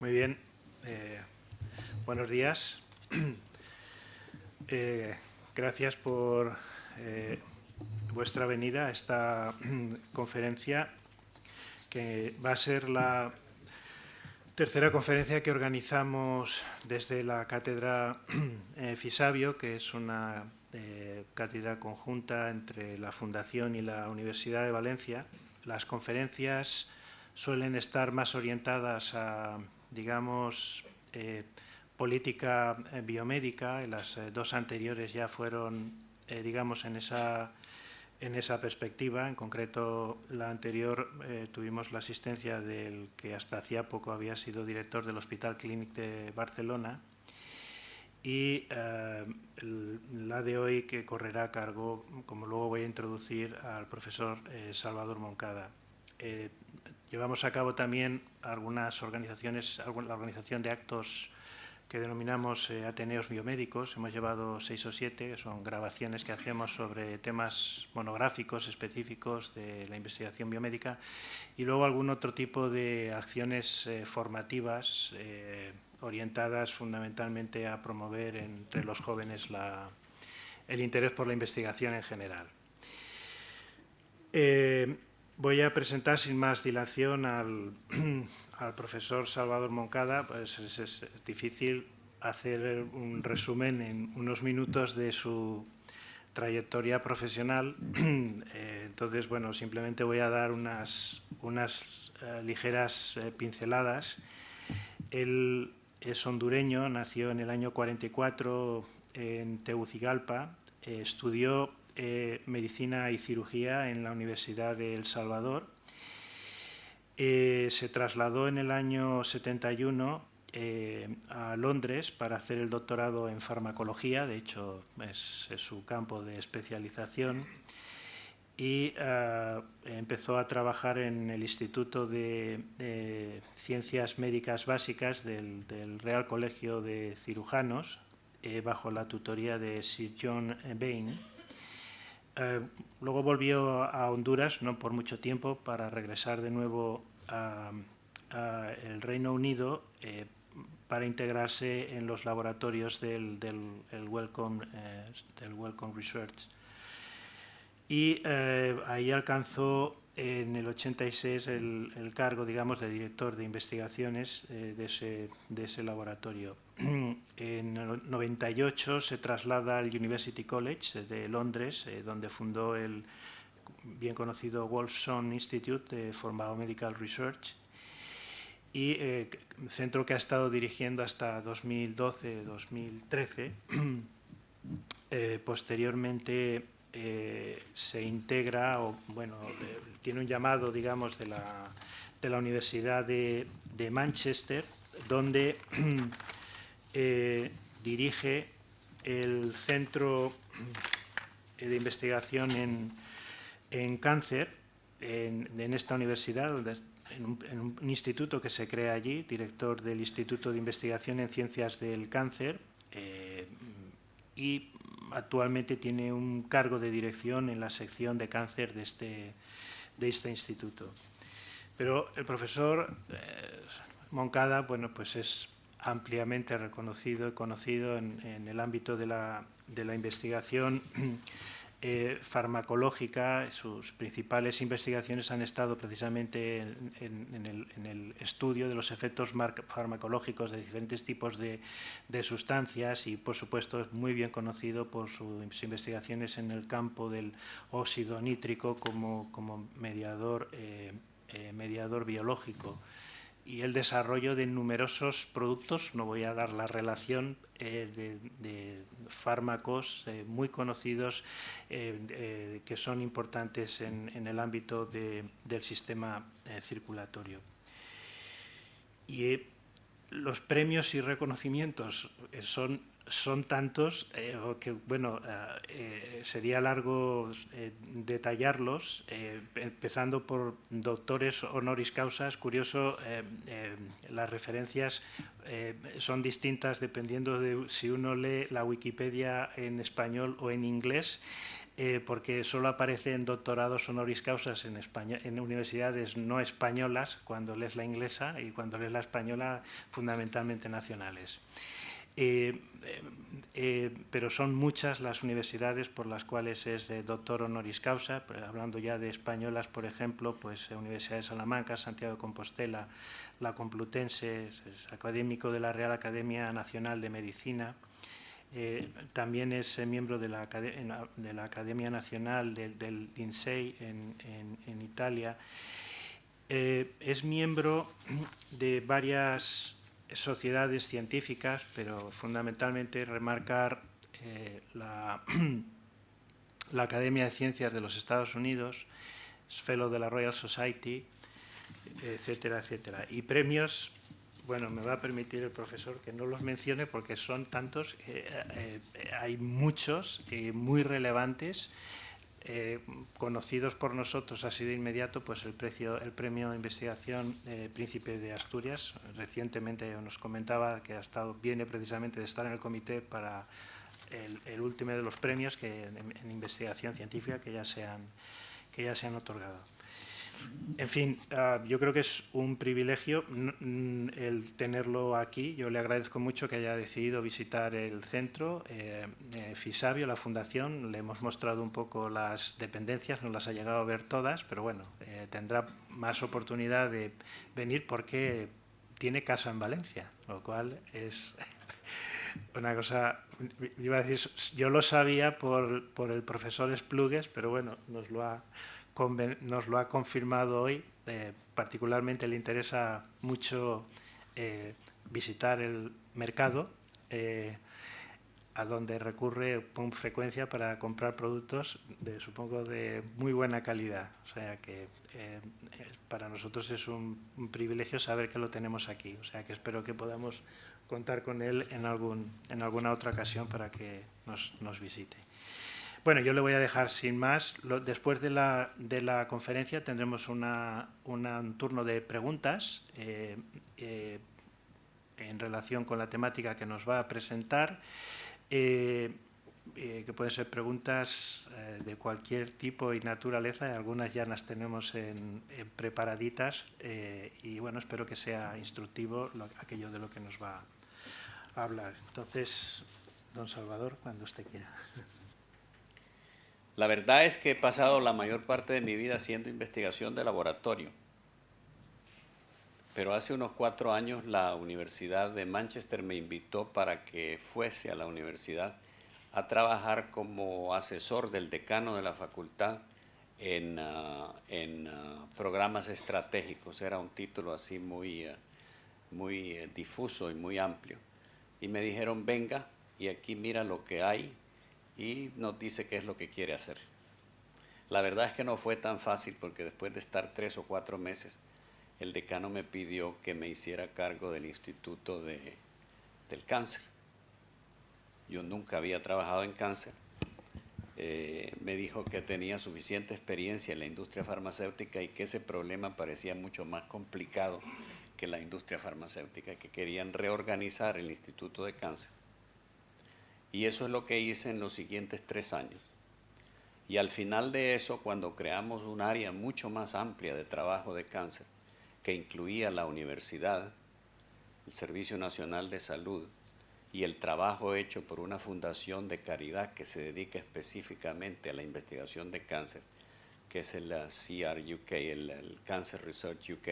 Muy bien. Buenos días. Gracias por vuestra venida a esta conferencia, que va a ser la tercera conferencia que organizamos desde la Cátedra Fisabio, que es una cátedra conjunta entre la Fundación y la Universidad de Valencia. Las conferencias suelen estar más orientadas a, digamos, política biomédica, y las dos anteriores ya fueron, digamos, en esa perspectiva. En concreto, la anterior tuvimos la asistencia del que hasta hacía poco había sido director del Hospital Clínic de Barcelona, y la de hoy, que correrá a cargo, como luego voy a introducir, al profesor Salvador Moncada. Llevamos a cabo también algunas organizaciones, la organización de actos que denominamos Ateneos Biomédicos. Hemos llevado 6 o 7, que son grabaciones que hacemos sobre temas monográficos específicos de la investigación biomédica, y luego algún otro tipo de acciones formativas orientadas fundamentalmente a promover entre los jóvenes el interés por la investigación en general. Voy a presentar sin más dilación al profesor Salvador Moncada. Pues es difícil hacer un resumen en unos minutos de su trayectoria profesional. Entonces, bueno, simplemente voy a dar unas ligeras pinceladas. Él es hondureño, nació en el año 44 en Tegucigalpa, estudió medicina y cirugía en la Universidad de El Salvador. Se trasladó en el año 71 a Londres para hacer el doctorado en farmacología. De hecho, es su campo de especialización, y empezó a trabajar en el Instituto de Ciencias Médicas Básicas del Real Colegio de Cirujanos, bajo la tutoría de Sir John Vane. Luego volvió a Honduras, no por mucho tiempo, para regresar de nuevo al Reino Unido para integrarse en los laboratorios del Wellcome Research. Y ahí alcanzó en el 86 el cargo, digamos, de director de investigaciones de ese laboratorio. En el 98 se traslada al University College de Londres, donde fundó el bien conocido Wolfson Institute for Biomedical Research, y centro que ha estado dirigiendo hasta 2012-2013. Posteriormente se integra, tiene un llamado, digamos, de la Universidad de Manchester, donde dirige el Centro de Investigación en Cáncer en esta universidad, en un instituto que se crea allí, director del Instituto de Investigación en Ciencias del Cáncer, y actualmente tiene un cargo de dirección en la sección de cáncer de este instituto. Pero el profesor Moncada, bueno, pues es ampliamente reconocido y conocido en el ámbito de la investigación farmacológica. Sus principales investigaciones han estado precisamente en el estudio de los efectos farmacológicos de diferentes tipos de sustancias, y por supuesto es muy bien conocido por sus investigaciones en el campo del óxido nítrico como mediador biológico, y el desarrollo de numerosos productos. No voy a dar la relación de fármacos muy conocidos que son importantes en el ámbito del sistema circulatorio. Y los premios y reconocimientos son tantos que, bueno, sería largo detallarlos, empezando por doctores honoris causa. Es curioso, las referencias son distintas dependiendo de si uno lee la Wikipedia en español o en inglés. porque solo aparecen doctorados honoris causas en España, en universidades no españolas, cuando lees la inglesa, y cuando lees la española, fundamentalmente nacionales. Pero son muchas las universidades por las cuales es de doctor honoris causa, hablando ya de españolas, por ejemplo, pues Universidad de Salamanca, Santiago de Compostela, la Complutense, es académico de la Real Academia Nacional de Medicina. También es miembro de la Academia Nacional del INSEE en Italia. Es miembro de varias sociedades científicas, pero fundamentalmente remarcar la Academia de Ciencias de los Estados Unidos, es fellow de la Royal Society, etcétera, etcétera. Y premios, bueno, me va a permitir el profesor que no los mencione porque son tantos, hay muchos muy relevantes, conocidos por nosotros así de inmediato, pues el premio de investigación Príncipe de Asturias. Recientemente nos comentaba que viene precisamente de estar en el comité para el último de los premios en investigación científica que ya se han otorgado. En fin, yo creo que es un privilegio el tenerlo aquí. Yo le agradezco mucho que haya decidido visitar el centro. Fisabio, la fundación, le hemos mostrado un poco las dependencias, no las ha llegado a ver todas, pero bueno, tendrá más oportunidad de venir porque tiene casa en Valencia, lo cual es una cosa, iba a decir, yo lo sabía por el profesor Esplugues, pero bueno, nos lo ha confirmado hoy. Particularmente le interesa mucho visitar el mercado, a donde recurre con frecuencia para comprar productos supongo de muy buena calidad. O sea que para nosotros es un privilegio saber que lo tenemos aquí. O sea que espero que podamos contar con él en alguna otra ocasión para que nos visite. Bueno, yo le voy a dejar sin más. Después de la conferencia tendremos un turno de preguntas en relación con la temática que nos va a presentar, que pueden ser preguntas de cualquier tipo y naturaleza. Algunas ya las tenemos preparaditas y bueno, espero que sea instructivo aquello de lo que nos va a hablar. Entonces, don Salvador, cuando usted quiera. La verdad es que he pasado la mayor parte de mi vida haciendo investigación de laboratorio. Pero hace unos 4 años la Universidad de Manchester me invitó para que fuese a la universidad a trabajar como asesor del decano de la facultad en programas estratégicos. Era un título así muy difuso y muy amplio. Y me dijeron, venga, y aquí mira lo que hay, y nos dice qué es lo que quiere hacer. La verdad es que no fue tan fácil porque después de estar 3 o 4 meses, el decano me pidió que me hiciera cargo del Instituto del Cáncer. Yo nunca había trabajado en cáncer. Me dijo que tenía suficiente experiencia en la industria farmacéutica y que ese problema parecía mucho más complicado que la industria farmacéutica, que querían reorganizar el Instituto de Cáncer. Y eso es lo que hice en los siguientes 3 años. Y al final de eso, cuando creamos un área mucho más amplia de trabajo de cáncer, que incluía la universidad, el Servicio Nacional de Salud y el trabajo hecho por una fundación de caridad que se dedica específicamente a la investigación de cáncer, que es el CRUK, el Cancer Research UK.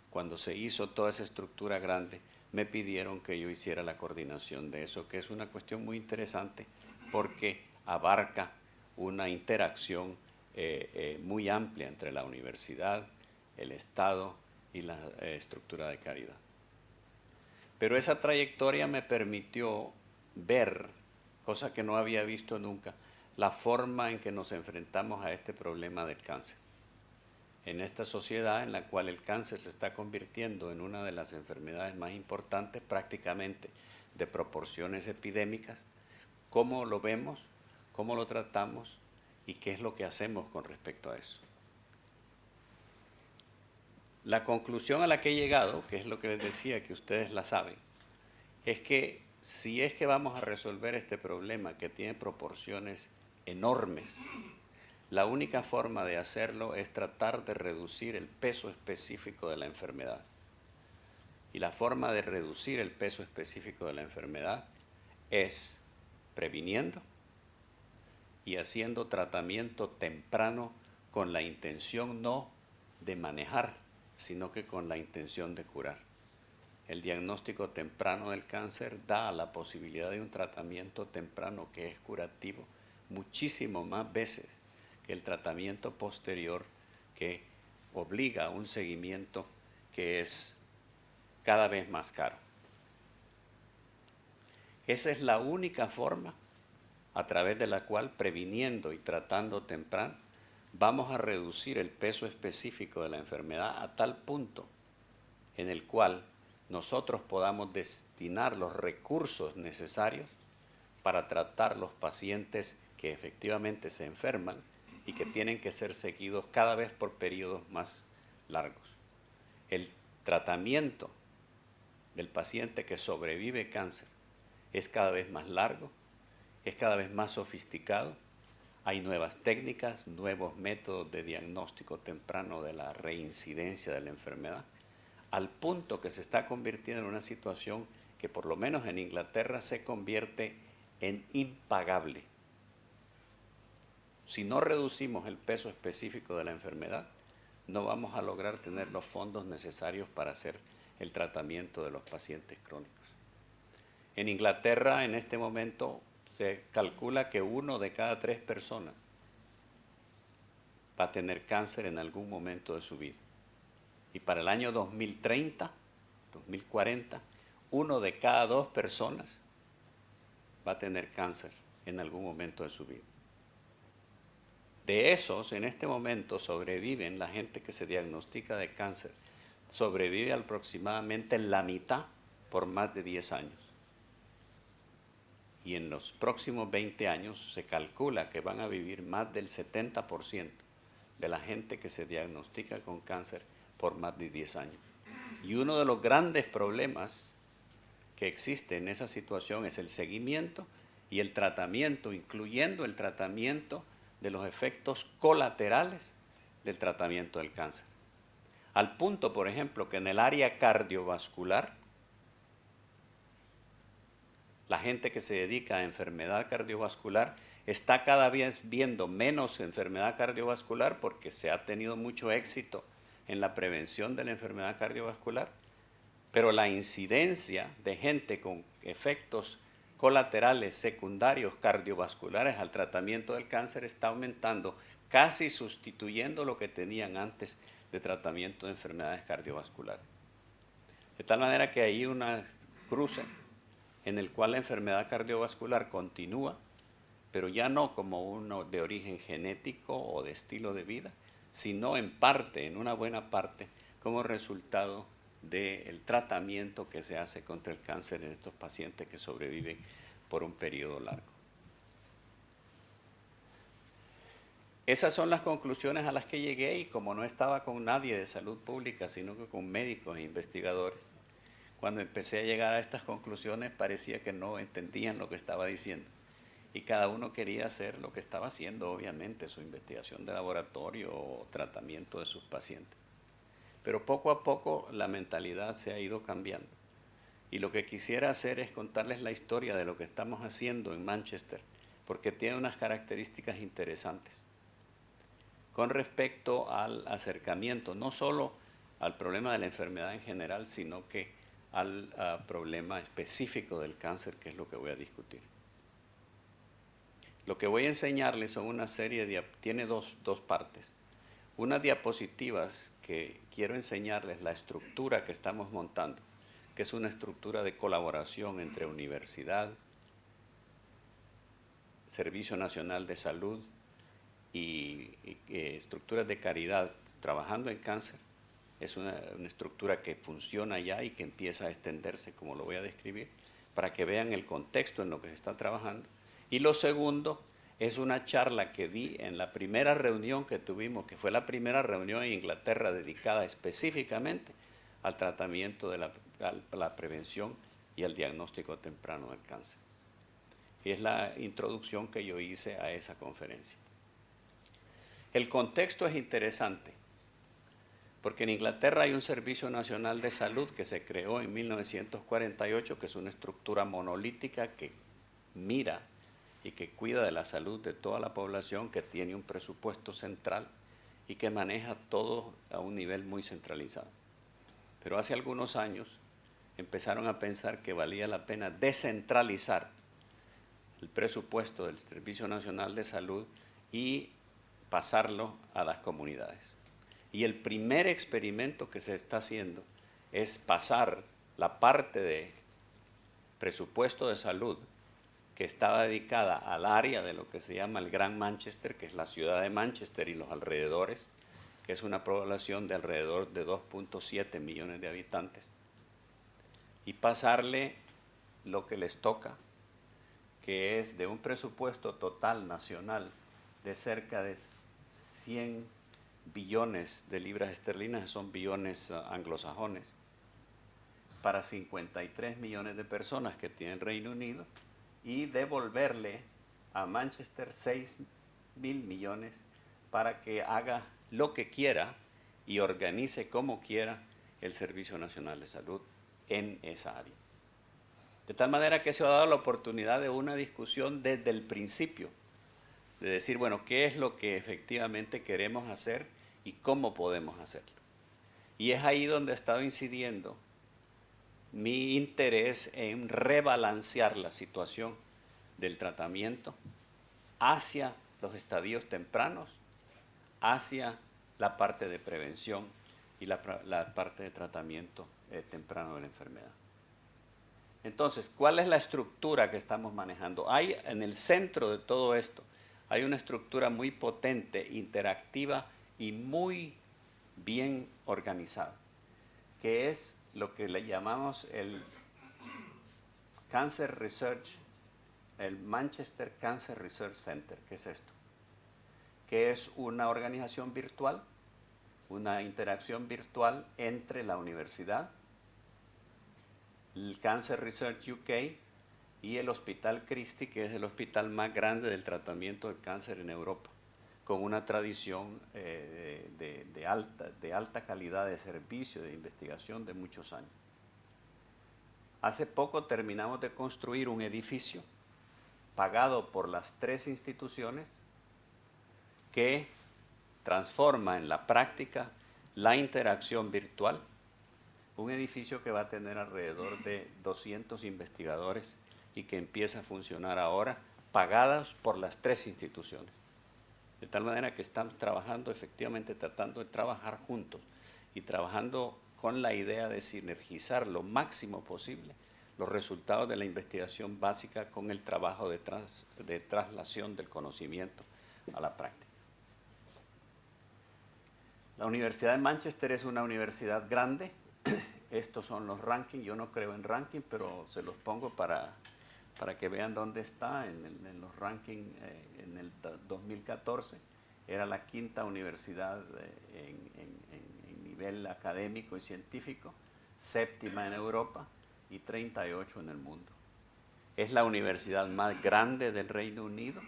Cuando se hizo toda esa estructura grande, me pidieron que yo hiciera la coordinación de eso, que es una cuestión muy interesante porque abarca una interacción muy amplia entre la universidad, el Estado y la estructura de caridad. Pero esa trayectoria me permitió ver, cosa que no había visto nunca, la forma en que nos enfrentamos a este problema del cáncer. En esta sociedad en la cual el cáncer se está convirtiendo en una de las enfermedades más importantes, prácticamente de proporciones epidémicas, ¿cómo lo vemos? ¿Cómo lo tratamos? ¿Y qué es lo que hacemos con respecto a eso? La conclusión a la que he llegado, que es lo que les decía, que ustedes la saben, es que si es que vamos a resolver este problema que tiene proporciones enormes. La única forma de hacerlo es tratar de reducir el peso específico de la enfermedad. Y la forma de reducir el peso específico de la enfermedad es previniendo y haciendo tratamiento temprano con la intención no de manejar, sino que con la intención de curar. El diagnóstico temprano del cáncer da la posibilidad de un tratamiento temprano que es curativo muchísimo más veces que el tratamiento posterior, que obliga a un seguimiento que es cada vez más caro. Esa es la única forma a través de la cual, previniendo y tratando temprano, vamos a reducir el peso específico de la enfermedad a tal punto en el cual nosotros podamos destinar los recursos necesarios para tratar los pacientes que efectivamente se enferman y que tienen que ser seguidos cada vez por periodos más largos. El tratamiento del paciente que sobrevive cáncer es cada vez más largo, es cada vez más sofisticado. Hay nuevas técnicas, nuevos métodos de diagnóstico temprano de la reincidencia de la enfermedad, al punto que se está convirtiendo en una situación que por lo menos en Inglaterra se convierte en impagable. Si no reducimos el peso específico de la enfermedad, no vamos a lograr tener los fondos necesarios para hacer el tratamiento de los pacientes crónicos. En Inglaterra, en este momento, se calcula que 1 de cada 3 personas va a tener cáncer en algún momento de su vida. Y para el año 2030, 2040, 1 de cada 2 personas va a tener cáncer en algún momento de su vida. De esos, en este momento sobreviven, la gente que se diagnostica de cáncer, sobrevive aproximadamente la mitad por más de 10 años. Y en los próximos 20 años se calcula que van a vivir más del 70% de la gente que se diagnostica con cáncer por más de 10 años. Y uno de los grandes problemas que existe en esa situación es el seguimiento y el tratamiento, incluyendo el tratamiento de los efectos colaterales del tratamiento del cáncer. Al punto, por ejemplo, que en el área cardiovascular, la gente que se dedica a enfermedad cardiovascular está cada vez viendo menos enfermedad cardiovascular porque se ha tenido mucho éxito en la prevención de la enfermedad cardiovascular, pero la incidencia de gente con efectos colaterales secundarios cardiovasculares al tratamiento del cáncer está aumentando, casi sustituyendo lo que tenían antes de tratamiento de enfermedades cardiovasculares. De tal manera que hay una cruce en el cual la enfermedad cardiovascular continúa, pero ya no como uno de origen genético o de estilo de vida, sino en parte, en una buena parte, como resultado del tratamiento que se hace contra el cáncer en estos pacientes que sobreviven por un periodo largo. Esas son las conclusiones a las que llegué, y como no estaba con nadie de salud pública, sino que con médicos e investigadores, cuando empecé a llegar a estas conclusiones parecía que no entendían lo que estaba diciendo. Y cada uno quería hacer lo que estaba haciendo, obviamente, su investigación de laboratorio o tratamiento de sus pacientes. Pero poco a poco la mentalidad se ha ido cambiando. Y lo que quisiera hacer es contarles la historia de lo que estamos haciendo en Manchester, porque tiene unas características interesantes con respecto al acercamiento, no solo al problema de la enfermedad en general, sino que al problema específico del cáncer, que es lo que voy a discutir. Lo que voy a enseñarles son una serie de, tiene dos partes. Unas diapositivas que quiero enseñarles la estructura que estamos montando, que es una estructura de colaboración entre universidad, Servicio Nacional de Salud y estructuras de caridad trabajando en cáncer. Es una estructura que funciona ya y que empieza a extenderse, como lo voy a describir, para que vean el contexto en lo que se está trabajando. Y lo segundo es una charla que di en la primera reunión que tuvimos, que fue la primera reunión en Inglaterra dedicada específicamente al tratamiento de la prevención y al diagnóstico temprano del cáncer. Y es la introducción que yo hice a esa conferencia. El contexto es interesante, porque en Inglaterra hay un Servicio Nacional de Salud que se creó en 1948, que es una estructura monolítica que mira y que cuida de la salud de toda la población, que tiene un presupuesto central y que maneja todo a un nivel muy centralizado. Pero hace algunos años empezaron a pensar que valía la pena descentralizar el presupuesto del Servicio Nacional de Salud y pasarlo a las comunidades. Y el primer experimento que se está haciendo es pasar la parte de presupuesto de salud que estaba dedicada al área de lo que se llama el Gran Manchester, que es la ciudad de Manchester y los alrededores, que es una población de alrededor de 2.7 millones de habitantes, y pasarle lo que les toca, que es de un presupuesto total nacional de cerca de 100 billones de libras esterlinas, son billones anglosajones, para 53 millones de personas que tiene el Reino Unido, y devolverle a Manchester 6.000 millones para que haga lo que quiera y organice como quiera el Servicio Nacional de Salud en esa área. De tal manera que se ha dado la oportunidad de una discusión desde el principio, de decir, bueno, ¿qué es lo que efectivamente queremos hacer y cómo podemos hacerlo? Y es ahí donde ha estado incidiendo mi interés en rebalancear la situación del tratamiento hacia los estadios tempranos, hacia la parte de prevención y la parte de tratamiento temprano de la enfermedad. Entonces, ¿cuál es la estructura que estamos manejando? Hay en el centro de todo esto, hay una estructura muy potente, interactiva y muy bien organizada, que es lo que le llamamos el Cancer Research, el Manchester Cancer Research Center. ¿Qué es esto? Que es una organización virtual, una interacción virtual entre la universidad, el Cancer Research UK y el Hospital Christie, que es el hospital más grande del tratamiento del cáncer en Europa, con una tradición de alta calidad de servicio, de investigación de muchos años. Hace poco terminamos de construir un edificio pagado por las 3 instituciones que transforma en la práctica la interacción virtual, un edificio que va a tener alrededor de 200 investigadores y que empieza a funcionar ahora, pagadas por las 3 instituciones. De tal manera que estamos trabajando, efectivamente tratando de trabajar juntos y trabajando con la idea de sinergizar lo máximo posible los resultados de la investigación básica con el trabajo de traslación del conocimiento a la práctica. La Universidad de Manchester es una universidad grande. Estos son los rankings. Yo no creo en ranking, pero se los pongo para que vean dónde está en los rankings. En el 2014 era la 5ª universidad en nivel académico y científico, 7ª en Europa y 38 en el mundo. Es la universidad más grande del Reino Unido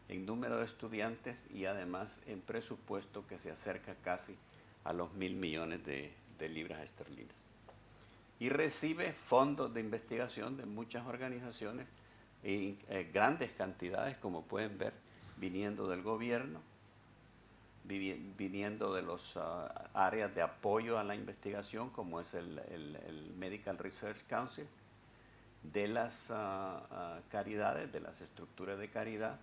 en número de estudiantes y además en presupuesto que se acerca casi a los 1.000 millones de libras esterlinas. Y recibe fondos de investigación de muchas organizaciones y grandes cantidades, como pueden ver, viniendo del gobierno, viniendo de las áreas de apoyo a la investigación, como es el Medical Research Council, de las caridades, de las estructuras de caridad,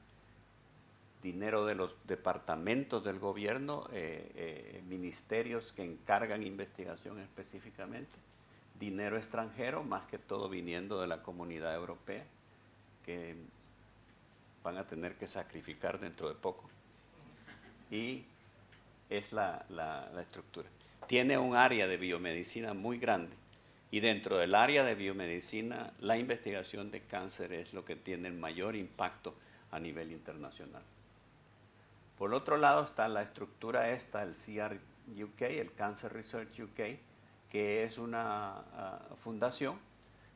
dinero de los departamentos del gobierno, ministerios que encargan investigación específicamente, dinero extranjero, más que todo viniendo de la Comunidad Europea, que van a tener que sacrificar dentro de poco. Y es la estructura. Tiene un área de biomedicina muy grande y dentro del área de biomedicina la investigación de cáncer es lo que tiene el mayor impacto a nivel internacional. Por otro lado está la estructura esta, el CR UK, el Cancer Research UK, que es una fundación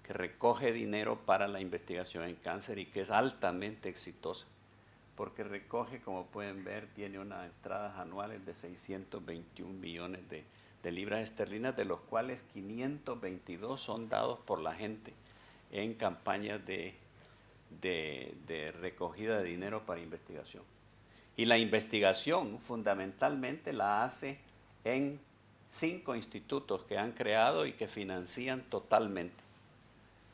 que que recoge dinero para la investigación en cáncer y que es altamente exitosa, porque recoge, como pueden ver, tiene unas entradas anuales de 621 millones de libras esterlinas, de los cuales 522 son dados por la gente en campañas de recogida de dinero para investigación. Y la investigación fundamentalmente la hace en 5 institutos que han creado y que financian totalmente.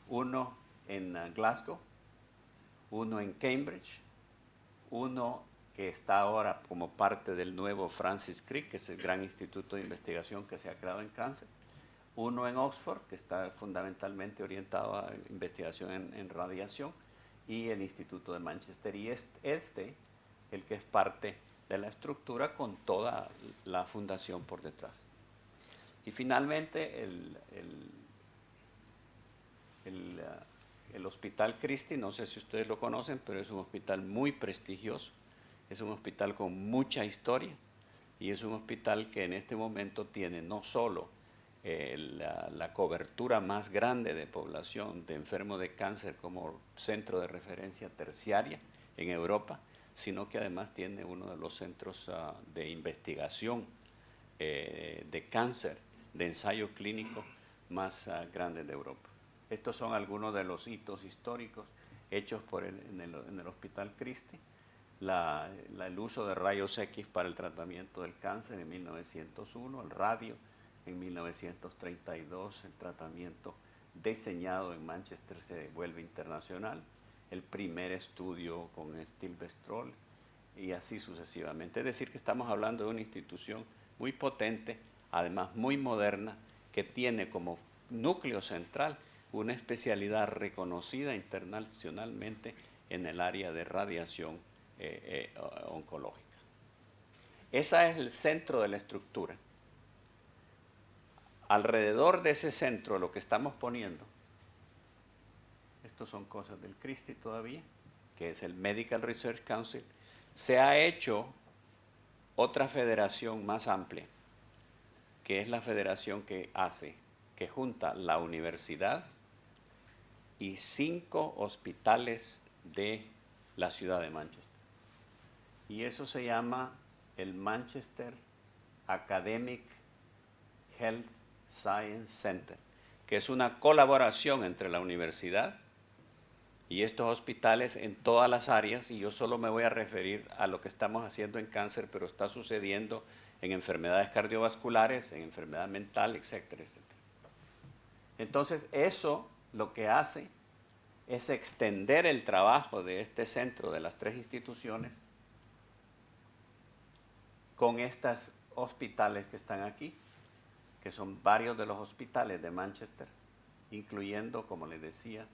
Uno en Glasgow, uno en Cambridge, uno que está ahora como parte del nuevo Francis Crick, que es el gran instituto de investigación que se ha creado en cáncer, uno en Oxford, que está fundamentalmente orientado a investigación en radiación, y el Instituto de Manchester, y el que es parte de la estructura con toda la fundación por detrás. Y finalmente el Hospital Christie, no sé si ustedes lo conocen, pero es un hospital muy prestigioso, es un hospital con mucha historia y es un hospital que en este momento tiene no solo la cobertura más grande de población de enfermos de cáncer como centro de referencia terciaria en Europa, sino que además tiene uno de los centros de investigación de cáncer, de ensayo clínico más grandes de Europa. Estos son algunos de los hitos históricos hechos en el Hospital Christie. El uso de rayos X para el tratamiento del cáncer en 1901, el radio en 1932, el tratamiento diseñado en Manchester se vuelve internacional, el primer estudio con Stilbestrol y así sucesivamente. Es decir, que estamos hablando de una institución muy potente, además muy moderna, que tiene como núcleo central una especialidad reconocida internacionalmente en el área de radiación oncológica. Ese es el centro de la estructura. Alrededor de ese centro, lo que estamos poniendo, estos son cosas del Christie todavía, que es el Medical Research Council, se ha hecho otra federación más amplia, que es la federación que junta la universidad y 5 hospitales de la ciudad de Manchester. Y eso se llama el Manchester Academic Health Science Center, que es una colaboración entre la universidad y estos hospitales en todas las áreas, y yo solo me voy a referir a lo que estamos haciendo en cáncer, pero está sucediendo en enfermedades cardiovasculares, en enfermedad mental, etcétera, etcétera. Entonces, eso lo que hace es extender el trabajo de este centro, de las 3 instituciones, con estos hospitales que están aquí, que son varios de los hospitales de Manchester, incluyendo, como les decía,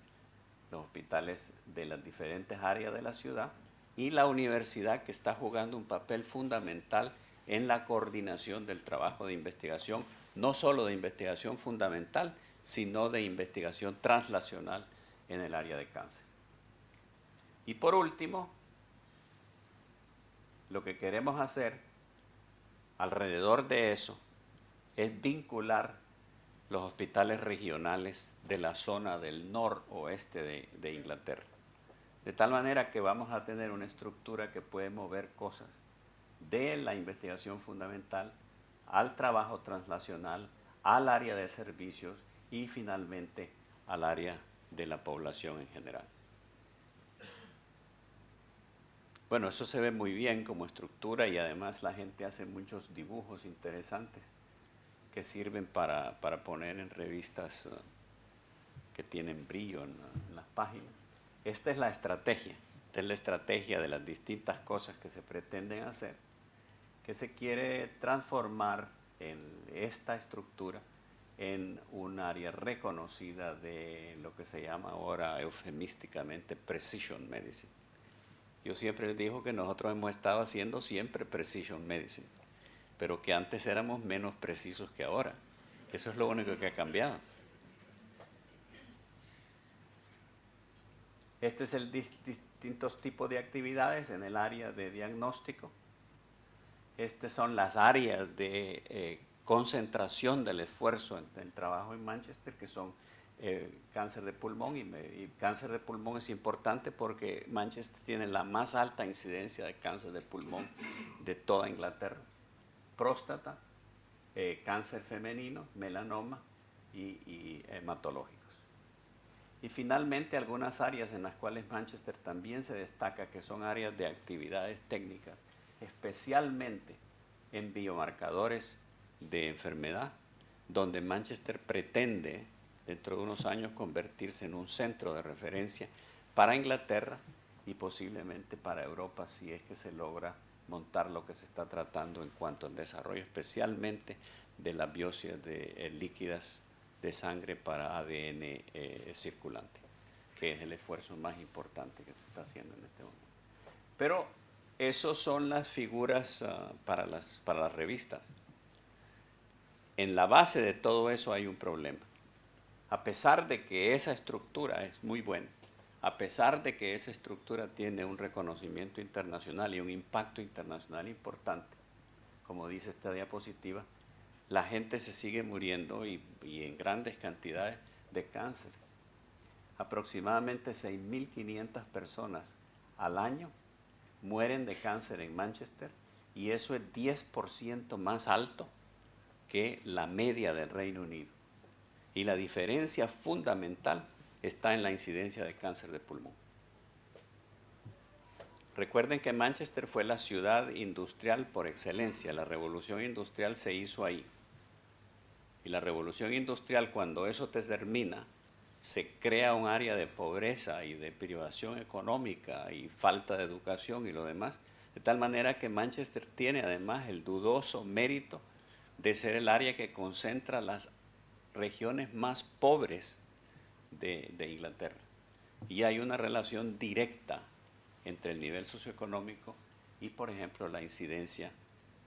los hospitales de las diferentes áreas de la ciudad y la universidad, que está jugando un papel fundamental en la coordinación del trabajo de investigación, no solo de investigación fundamental, sino de investigación translacional en el área de cáncer. Y por último, lo que queremos hacer alrededor de eso es vincular los hospitales regionales de la zona del noroeste de Inglaterra. De tal manera que vamos a tener una estructura que puede mover cosas de la investigación fundamental al trabajo translacional, al área de servicios y finalmente al área de la población en general. Bueno, eso se ve muy bien como estructura y además la gente hace muchos dibujos interesantes que sirven para poner en revistas que tienen brillo en las páginas. Esta es la estrategia de las distintas cosas que se pretenden hacer, que se quiere transformar en esta estructura en un área reconocida de lo que se llama ahora eufemísticamente precision medicine. Yo siempre les digo que nosotros hemos estado haciendo siempre precision medicine, pero que antes éramos menos precisos que ahora. Eso es lo único que ha cambiado. Este es el distintos tipos de actividades en el área de diagnóstico. Estas son las áreas de concentración del esfuerzo en el trabajo en Manchester, que son cáncer de pulmón y cáncer de pulmón es importante porque Manchester tiene la más alta incidencia de cáncer de pulmón de toda Inglaterra. Próstata, cáncer femenino, melanoma y hematológicos. Y finalmente algunas áreas en las cuales Manchester también se destaca, que son áreas de actividades técnicas, especialmente en biomarcadores de enfermedad, donde Manchester pretende dentro de unos años convertirse en un centro de referencia para Inglaterra y posiblemente para Europa, si es que se logra montar lo que se está tratando en cuanto al desarrollo, especialmente de las biopsias de líquidas de sangre para ADN circulante, que es el esfuerzo más importante que se está haciendo en este momento. Pero esas son las figuras para las revistas. En la base de todo eso hay un problema. A pesar de que esa estructura es muy buena, a pesar de que esa estructura tiene un reconocimiento internacional y un impacto internacional importante, como dice esta diapositiva, la gente se sigue muriendo y en grandes cantidades de cáncer. Aproximadamente 6.500 personas al año mueren de cáncer en Manchester y eso es 10% más alto que la media del Reino Unido. Y la diferencia fundamental está en la incidencia de cáncer de pulmón. Recuerden que Manchester fue la ciudad industrial por excelencia. La revolución industrial se hizo ahí. Y la revolución industrial, cuando eso termina, se crea un área de pobreza y de privación económica y falta de educación y lo demás. De tal manera que Manchester tiene además el dudoso mérito de ser el área que concentra las regiones más pobres de Inglaterra. Y hay una relación directa entre el nivel socioeconómico y, por ejemplo, la incidencia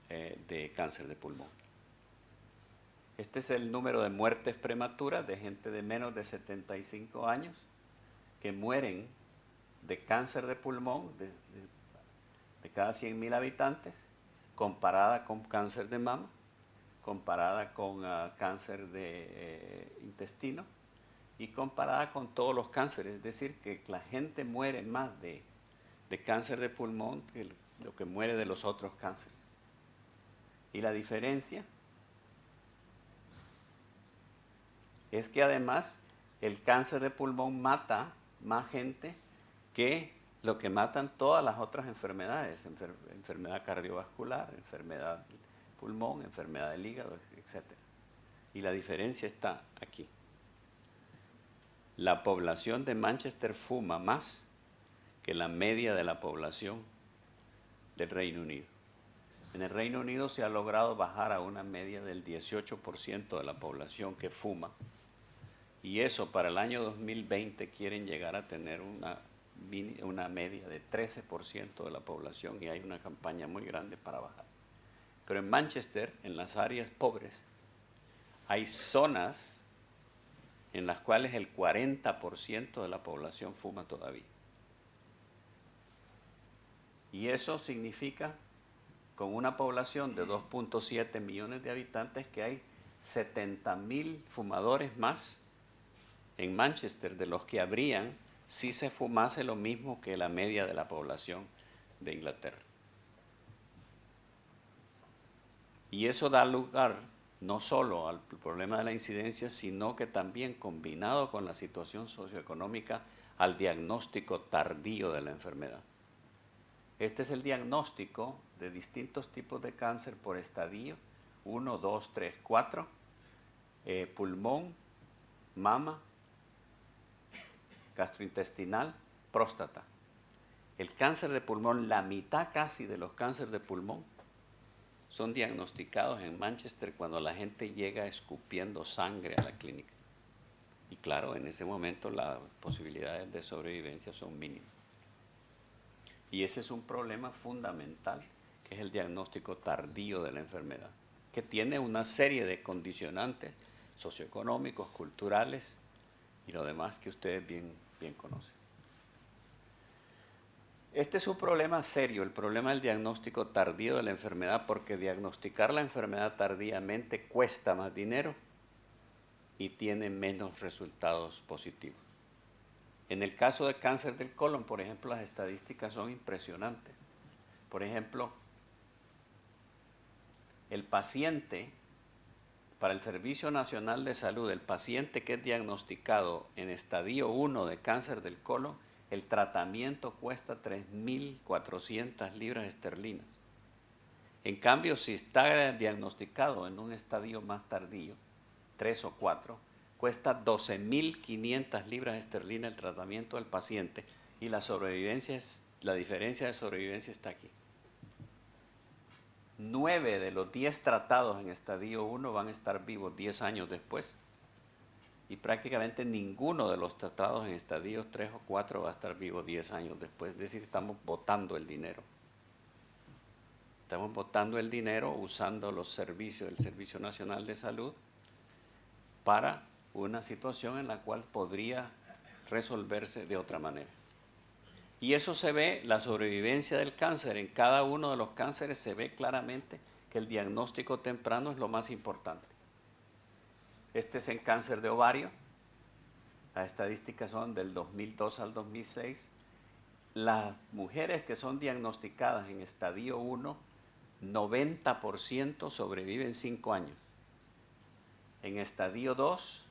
de cáncer de pulmón. Este es el número de muertes prematuras de gente de menos de 75 años que mueren de cáncer de pulmón de cada 100.000 habitantes, comparada con cáncer de mama, comparada con cáncer de intestino y comparada con todos los cánceres. Es decir, que la gente muere más de cáncer de pulmón que lo que muere de los otros cánceres. Y la diferencia es que además el cáncer de pulmón mata más gente que lo que matan todas las otras enfermedades, enfermedad cardiovascular, enfermedad del pulmón, enfermedad del hígado, etc. Y la diferencia está aquí. La población de Manchester fuma más que la media de la población del Reino Unido. En el Reino Unido se ha logrado bajar a una media del 18% de la población que fuma. Y eso para el año 2020 quieren llegar a tener una media de 13% de la población y hay una campaña muy grande para bajar. Pero en Manchester, en las áreas pobres, hay zonas en las cuales el 40% de la población fuma todavía. Y eso significa, con una población de 2.7 millones de habitantes, que hay 70.000 fumadores más en Manchester de los que habrían si se fumase lo mismo que la media de la población de Inglaterra. Y eso da lugar no solo al problema de la incidencia, sino que también, combinado con la situación socioeconómica, al diagnóstico tardío de la enfermedad. Este es el diagnóstico de distintos tipos de cáncer por estadio: 1, 2, 3, 4, pulmón, mama, gastrointestinal, próstata. El cáncer de pulmón, la mitad casi de los cánceres de pulmón son diagnosticados en Manchester cuando la gente llega escupiendo sangre a la clínica. Y claro, en ese momento las posibilidades de sobrevivencia son mínimas. Y ese es un problema fundamental, que es el diagnóstico tardío de la enfermedad, que tiene una serie de condicionantes socioeconómicos, culturales y lo demás que ustedes bien conocen. Este es un problema serio, el problema del diagnóstico tardío de la enfermedad, porque diagnosticar la enfermedad tardíamente cuesta más dinero y tiene menos resultados positivos. En el caso de cáncer del colon, por ejemplo, las estadísticas son impresionantes. Por ejemplo, el paciente, para el Servicio Nacional de Salud, el paciente que es diagnosticado en estadio 1 de cáncer del colon, el tratamiento cuesta 3.400 libras esterlinas. En cambio, si está diagnosticado en un estadio más tardío, 3 o 4, cuesta 12.500 libras esterlinas el tratamiento del paciente y la diferencia de sobrevivencia está aquí. 9 de los 10 tratados en estadio 1 van a estar vivos 10 años después. Y prácticamente ninguno de los tratados en estadios 3 o 4 va a estar vivo 10 años después. Es decir, estamos botando el dinero. Estamos botando el dinero usando los servicios del Servicio Nacional de Salud para una situación en la cual podría resolverse de otra manera. Y eso se ve, la sobrevivencia del cáncer, en cada uno de los cánceres se ve claramente que el diagnóstico temprano es lo más importante. Este es en cáncer de ovario, las estadísticas son del 2002 al 2006. Las mujeres que son diagnosticadas en estadio 1, 90% sobreviven 5 años. En estadio 2,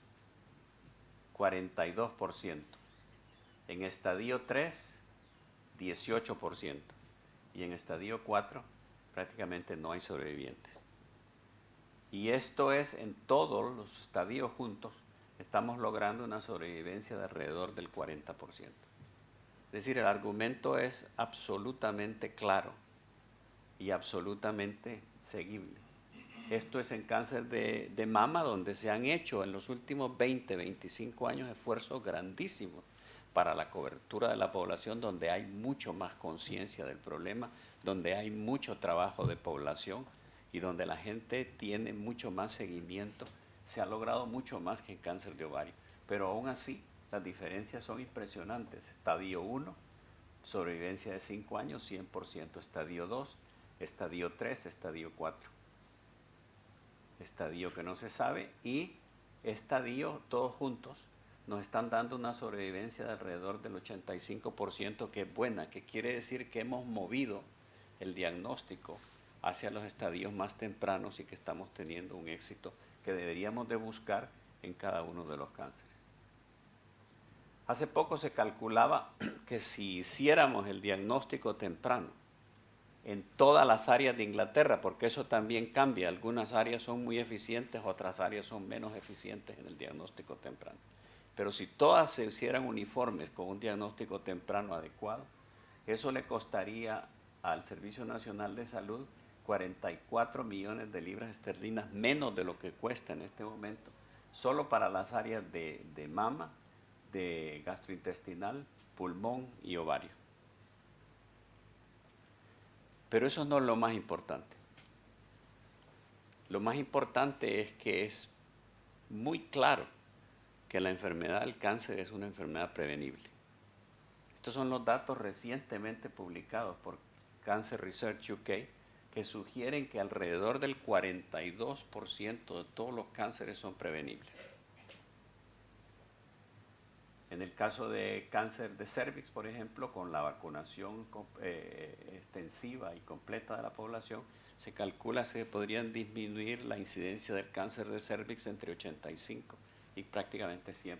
42%. En estadio 3, 18%. Y en estadio 4, prácticamente no hay sobrevivientes. Y esto es en todos los estadios juntos, estamos logrando una sobrevivencia de alrededor del 40%. Es decir, el argumento es absolutamente claro y absolutamente seguible. Esto es en cáncer de mama, donde se han hecho en los últimos 20, 25 años esfuerzos grandísimos para la cobertura de la población, donde hay mucho más conciencia del problema, donde hay mucho trabajo de población y donde la gente tiene mucho más seguimiento. Se ha logrado mucho más que en cáncer de ovario, pero aún así las diferencias son impresionantes. Estadio 1, sobrevivencia de 5 años, 100%. Estadio 2, estadio 3, estadio 4. Estadio que no se sabe y estadio todos juntos nos están dando una sobrevivencia de alrededor del 85%, que es buena, que quiere decir que hemos movido el diagnóstico hacia los estadios más tempranos y que estamos teniendo un éxito que deberíamos de buscar en cada uno de los cánceres. Hace poco se calculaba que si hiciéramos el diagnóstico temprano en todas las áreas de Inglaterra, porque eso también cambia, algunas áreas son muy eficientes, otras áreas son menos eficientes en el diagnóstico temprano. Pero si todas se hicieran uniformes con un diagnóstico temprano adecuado, eso le costaría al Servicio Nacional de Salud 44 millones de libras esterlinas menos de lo que cuesta en este momento, solo para las áreas de mama, de gastrointestinal, pulmón y ovario. Pero eso no es lo más importante. Lo más importante es que es muy claro que la enfermedad del cáncer es una enfermedad prevenible. Estos son los datos recientemente publicados por Cancer Research UK, que sugieren que alrededor del 42% de todos los cánceres son prevenibles. En el caso de cáncer de cervix, por ejemplo, con la vacunación extensiva y completa de la población, se calcula que se podrían disminuir la incidencia del cáncer de cervix entre 85 y prácticamente 100%.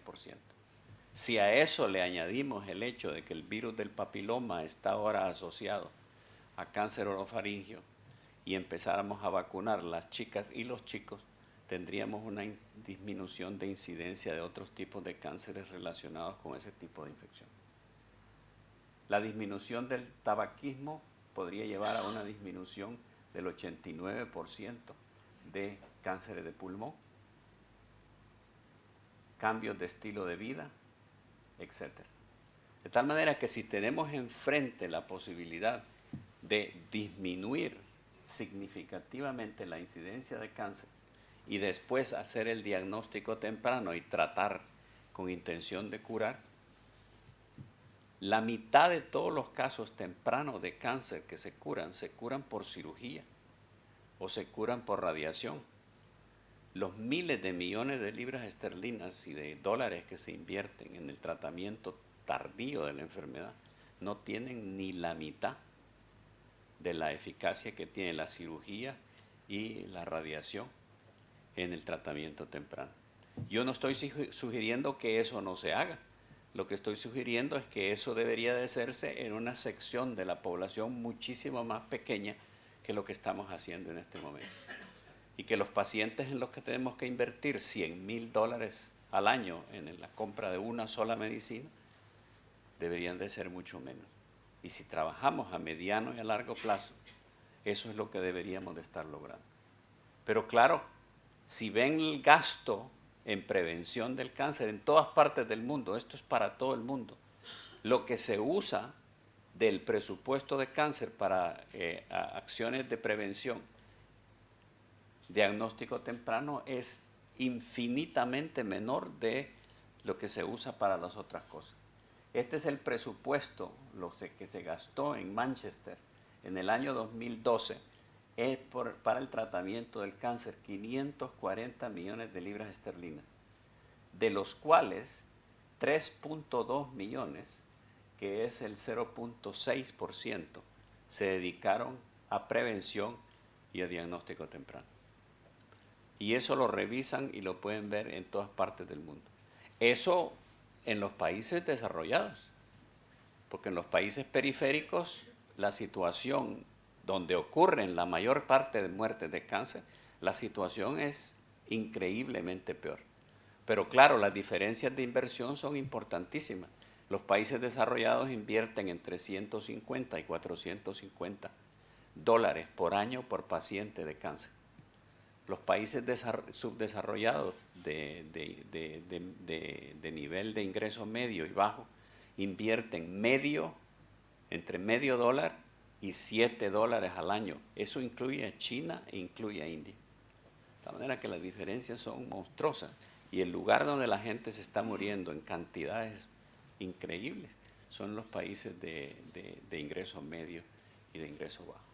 Si a eso le añadimos el hecho de que el virus del papiloma está ahora asociado a cáncer orofaringio y empezáramos a vacunar las chicas y los chicos, tendríamos una disminución de incidencia de otros tipos de cánceres relacionados con ese tipo de infección. La disminución del tabaquismo podría llevar a una disminución del 89% de cánceres de pulmón, cambios de estilo de vida, etc. De tal manera que si tenemos enfrente la posibilidad de disminuir significativamente la incidencia de cáncer y después hacer el diagnóstico temprano y tratar con intención de curar, la mitad de todos los casos tempranos de cáncer que se curan por cirugía o se curan por radiación. los miles de millones de libras esterlinas y de dólares que se invierten en el tratamiento tardío de la enfermedad no tienen ni la mitad de la eficacia que tiene la cirugía y la radiación en el tratamiento temprano. Yo no estoy sugiriendo que eso no se haga. Lo que estoy sugiriendo es que eso debería de hacerse en una sección de la población muchísimo más pequeña que lo que estamos haciendo en este momento. Y que los pacientes en los que tenemos que invertir $100,000 al año en la compra de una sola medicina deberían de ser mucho menos. Y si trabajamos a mediano y a largo plazo, eso es lo que deberíamos de estar logrando. Pero claro, si ven el gasto en prevención del cáncer en todas partes del mundo, esto es para todo el mundo, lo que se usa del presupuesto de cáncer para acciones de prevención, diagnóstico temprano, es infinitamente menor de lo que se usa para las otras cosas. Este es el presupuesto que se gastó en Manchester en el año 2012 para el tratamiento del cáncer, 540 millones de libras esterlinas, de los cuales 3.2 millones, que es el 0.6%, se dedicaron a prevención y a diagnóstico temprano. Y eso lo revisan y lo pueden ver en todas partes del mundo. Eso en los países desarrollados, porque en los países periféricos la situación donde ocurren la mayor parte de muertes de cáncer, la situación es increíblemente peor. Pero claro, las diferencias de inversión son importantísimas. Los países desarrollados invierten entre 150 y 450 dólares por año por paciente de cáncer. Los países subdesarrollados de nivel de ingreso medio y bajo invierten entre medio dólar y $7 al año. Eso incluye a China e incluye a India. De tal manera que las diferencias son monstruosas. Y el lugar donde la gente se está muriendo en cantidades increíbles son los países de ingreso medio y de ingreso bajo.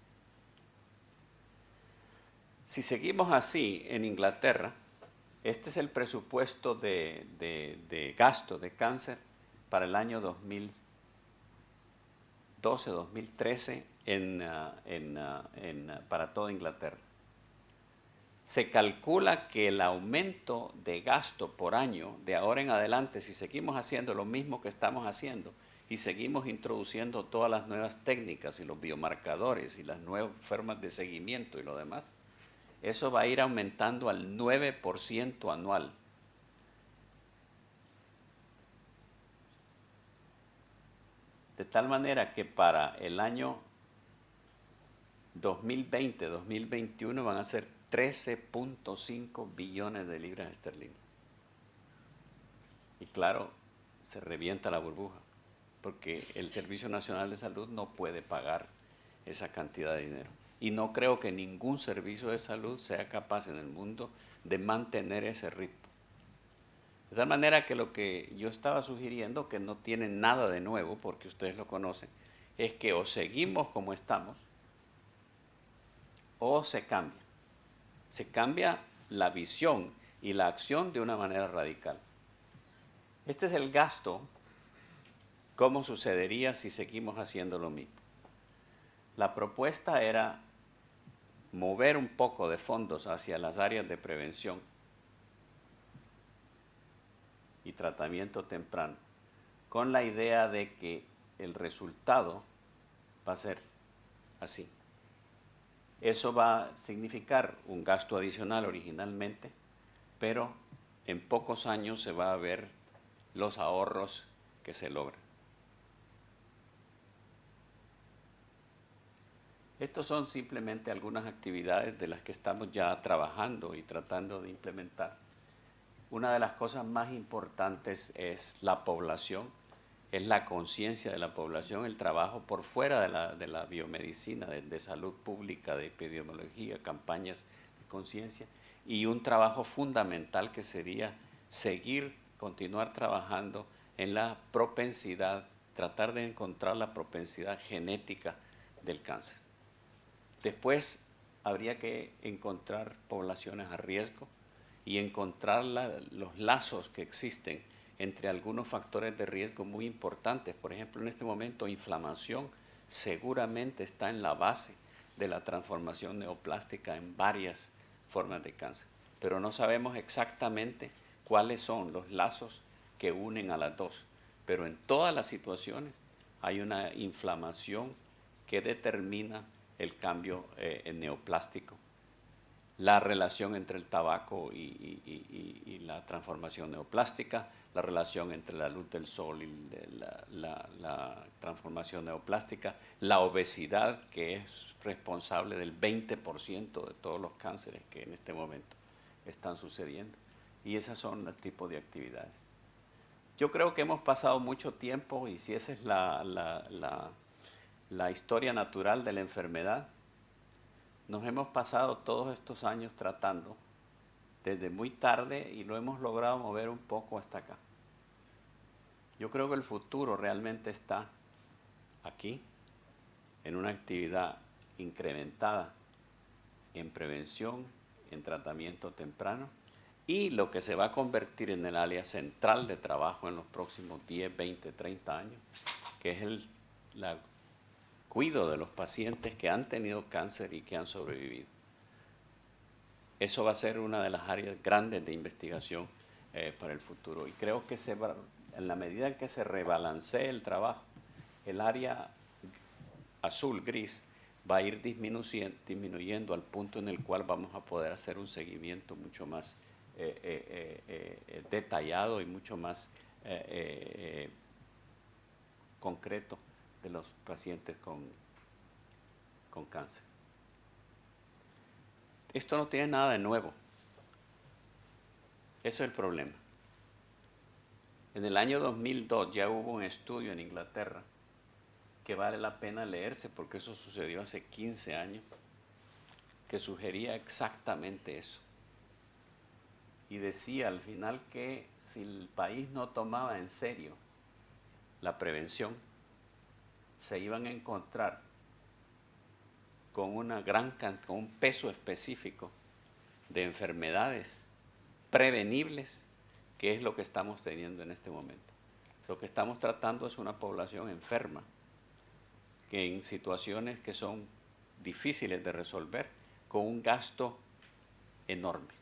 Si seguimos así en Inglaterra, este es el presupuesto de gasto de cáncer para el año 2012-2013 para toda Inglaterra. Se calcula que el aumento de gasto por año de ahora en adelante, si seguimos haciendo lo mismo que estamos haciendo y seguimos introduciendo todas las nuevas técnicas y los biomarcadores y las nuevas formas de seguimiento y lo demás, eso va a ir aumentando al 9% anual. De tal manera que para el año 2020-2021 van a ser 13.5 billones de libras esterlinas. Y claro, se revienta la burbuja, porque el Servicio Nacional de Salud no puede pagar esa cantidad de dinero. Y no creo que ningún servicio de salud sea capaz en el mundo de mantener ese ritmo. De tal manera que lo que yo estaba sugiriendo, que no tiene nada de nuevo, porque ustedes lo conocen, es que o seguimos como estamos, o se cambia. Se cambia la visión y la acción de una manera radical. Este es el gasto, cómo sucedería si seguimos haciendo lo mismo. La propuesta era mover un poco de fondos hacia las áreas de prevención y tratamiento temprano, con la idea de que el resultado va a ser así. Eso va a significar un gasto adicional originalmente, pero en pocos años se va a ver los ahorros que se logran. Estos son simplemente algunas actividades de las que estamos ya trabajando y tratando de implementar. Una de las cosas más importantes es la población, es la conciencia de la población, el trabajo por fuera de la biomedicina, de salud pública, de epidemiología, campañas de conciencia, y un trabajo fundamental que sería continuar trabajando en la propensidad, tratar de encontrar la propensidad genética del cáncer. Después habría que encontrar poblaciones a riesgo y encontrar los lazos que existen entre algunos factores de riesgo muy importantes. Por ejemplo, en este momento, inflamación seguramente está en la base de la transformación neoplástica en varias formas de cáncer, pero no sabemos exactamente cuáles son los lazos que unen a las dos. Pero en todas las situaciones hay una inflamación que determina el cambio neoplástico. La relación entre el tabaco y la transformación neoplástica, la relación entre la luz del sol y la transformación neoplástica, la obesidad, que es responsable del 20% de todos los cánceres que en este momento están sucediendo. Y esas son los tipos de actividades. Yo creo que hemos pasado mucho tiempo, y si esa es la historia natural de la enfermedad, nos hemos pasado todos estos años tratando desde muy tarde y lo hemos logrado mover un poco hasta acá. Yo creo que el futuro realmente está aquí, en una actividad incrementada en prevención, en tratamiento temprano, y lo que se va a convertir en el área central de trabajo en los próximos 10, 20, 30 años, que es el cuidado de los pacientes que han tenido cáncer y que han sobrevivido. Eso va a ser una de las áreas grandes de investigación para el futuro. Y creo que en la medida en que se rebalancee el trabajo, el área azul-gris va a ir disminuyendo al punto en el cual vamos a poder hacer un seguimiento mucho más detallado y mucho más concreto de los pacientes con cáncer. Esto no tiene nada de nuevo. Eso es el problema. En el año 2002 ya hubo un estudio en Inglaterra que vale la pena leerse porque eso sucedió hace 15 años, que sugería exactamente eso. Y decía al final que si el país no tomaba en serio la prevención, se iban a encontrar con con un peso específico de enfermedades prevenibles, que es lo que estamos teniendo en este momento. Lo que estamos tratando es una población enferma, que en situaciones que son difíciles de resolver, con un gasto enorme.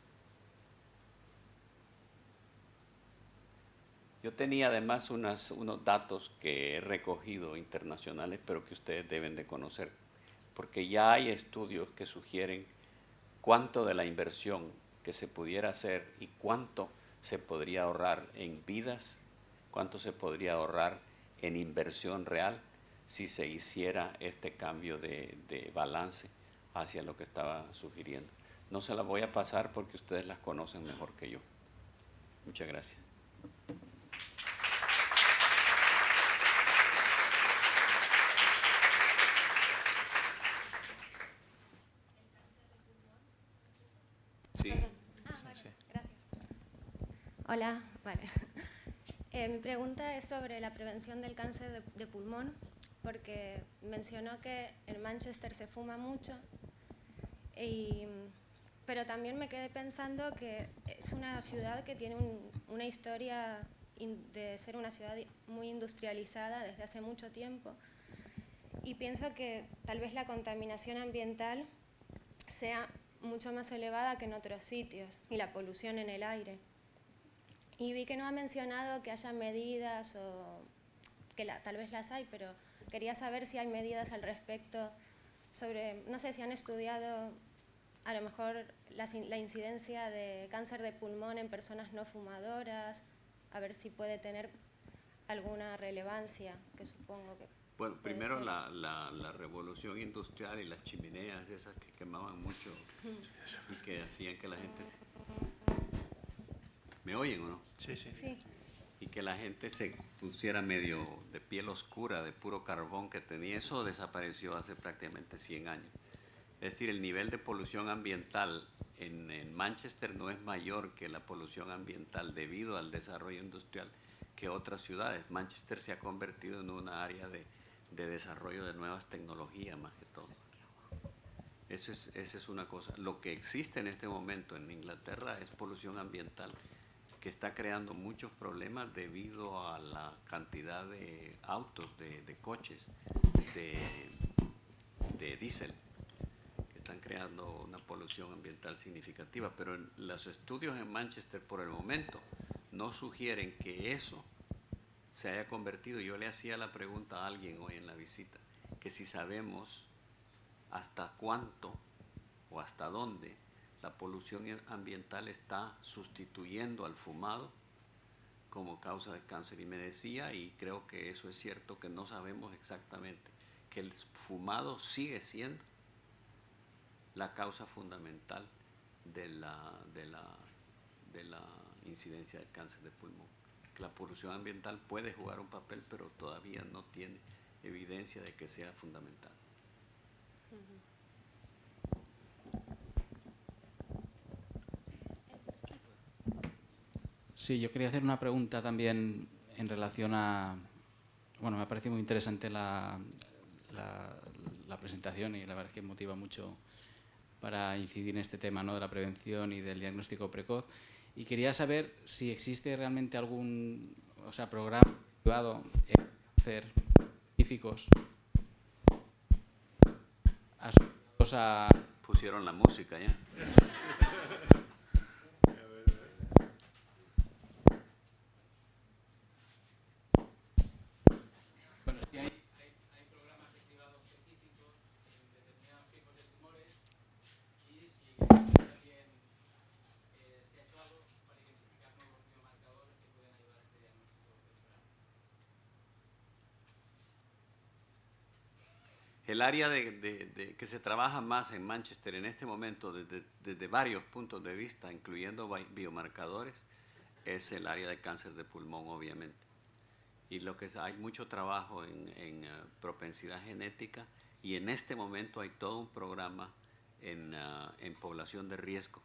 Yo tenía además unos datos que he recogido internacionales, pero que ustedes deben de conocer, porque ya hay estudios que sugieren cuánto de la inversión que se pudiera hacer y cuánto se podría ahorrar en vidas, cuánto se podría ahorrar en inversión real si se hiciera este cambio de balance hacia lo que estaba sugiriendo. No se las voy a pasar porque ustedes las conocen mejor que yo. Muchas gracias. Sí. Vale, gracias. Hola, vale. Mi pregunta es sobre la prevención del cáncer de pulmón, porque mencionó que en Manchester se fuma mucho, pero también me quedé pensando que es una ciudad que tiene una historia de ser una ciudad muy industrializada desde hace mucho tiempo, y pienso que tal vez la contaminación ambiental sea mucho más elevada que en otros sitios, y la polución en el aire. Y vi que no ha mencionado que haya medidas, o que tal vez las hay, pero quería saber si hay medidas al respecto sobre, no sé si han estudiado a lo mejor la incidencia de cáncer de pulmón en personas no fumadoras, a ver si puede tener alguna relevancia, que supongo que... Bueno, primero la revolución industrial y las chimeneas esas que quemaban mucho y que hacían que la gente... ¿Me oyen o no? Sí, sí. Sí. Y que la gente se pusiera medio de piel oscura, de puro carbón que tenía, eso desapareció hace prácticamente 100 años. Es decir, el nivel de polución ambiental en Manchester no es mayor que la polución ambiental debido al desarrollo industrial que otras ciudades. Manchester se ha convertido en una área de desarrollo de nuevas tecnologías más que todo. Esa es una cosa. Lo que existe en este momento en Inglaterra es polución ambiental, que está creando muchos problemas debido a la cantidad de autos, de coches, de diésel, que están creando una polución ambiental significativa. Pero los estudios en Manchester por el momento no sugieren que eso se haya convertido. Yo le hacía la pregunta a alguien hoy en la visita, que si sabemos hasta cuánto o hasta dónde la polución ambiental está sustituyendo al fumado como causa de cáncer. Y me decía, y creo que eso es cierto, que no sabemos exactamente, que el fumado sigue siendo la causa fundamental de la incidencia del cáncer de pulmón. Que la polución ambiental puede jugar un papel, pero todavía no tiene evidencia de que sea fundamental. Sí, yo quería hacer una pregunta también en relación a... Bueno, me ha parecido muy interesante la presentación y la verdad es que motiva mucho para incidir en este tema, ¿no?, de la prevención y del diagnóstico precoz. Y quería saber si existe realmente algún programa privado en cáncer específicos asociados a... Pusieron la música ya. Bueno, sí hay programas privados específicos en determinados tipos de tumores y si también se ha hecho algo para identificar nuevos biomarcadores que pueden ayudar a este diagnóstico temprano. El área que se trabaja más en Manchester en este momento desde varios puntos de vista, incluyendo biomarcadores, es el área de cáncer de pulmón, obviamente. Y hay mucho trabajo en propensidad genética, y en este momento hay todo un programa en población de riesgo,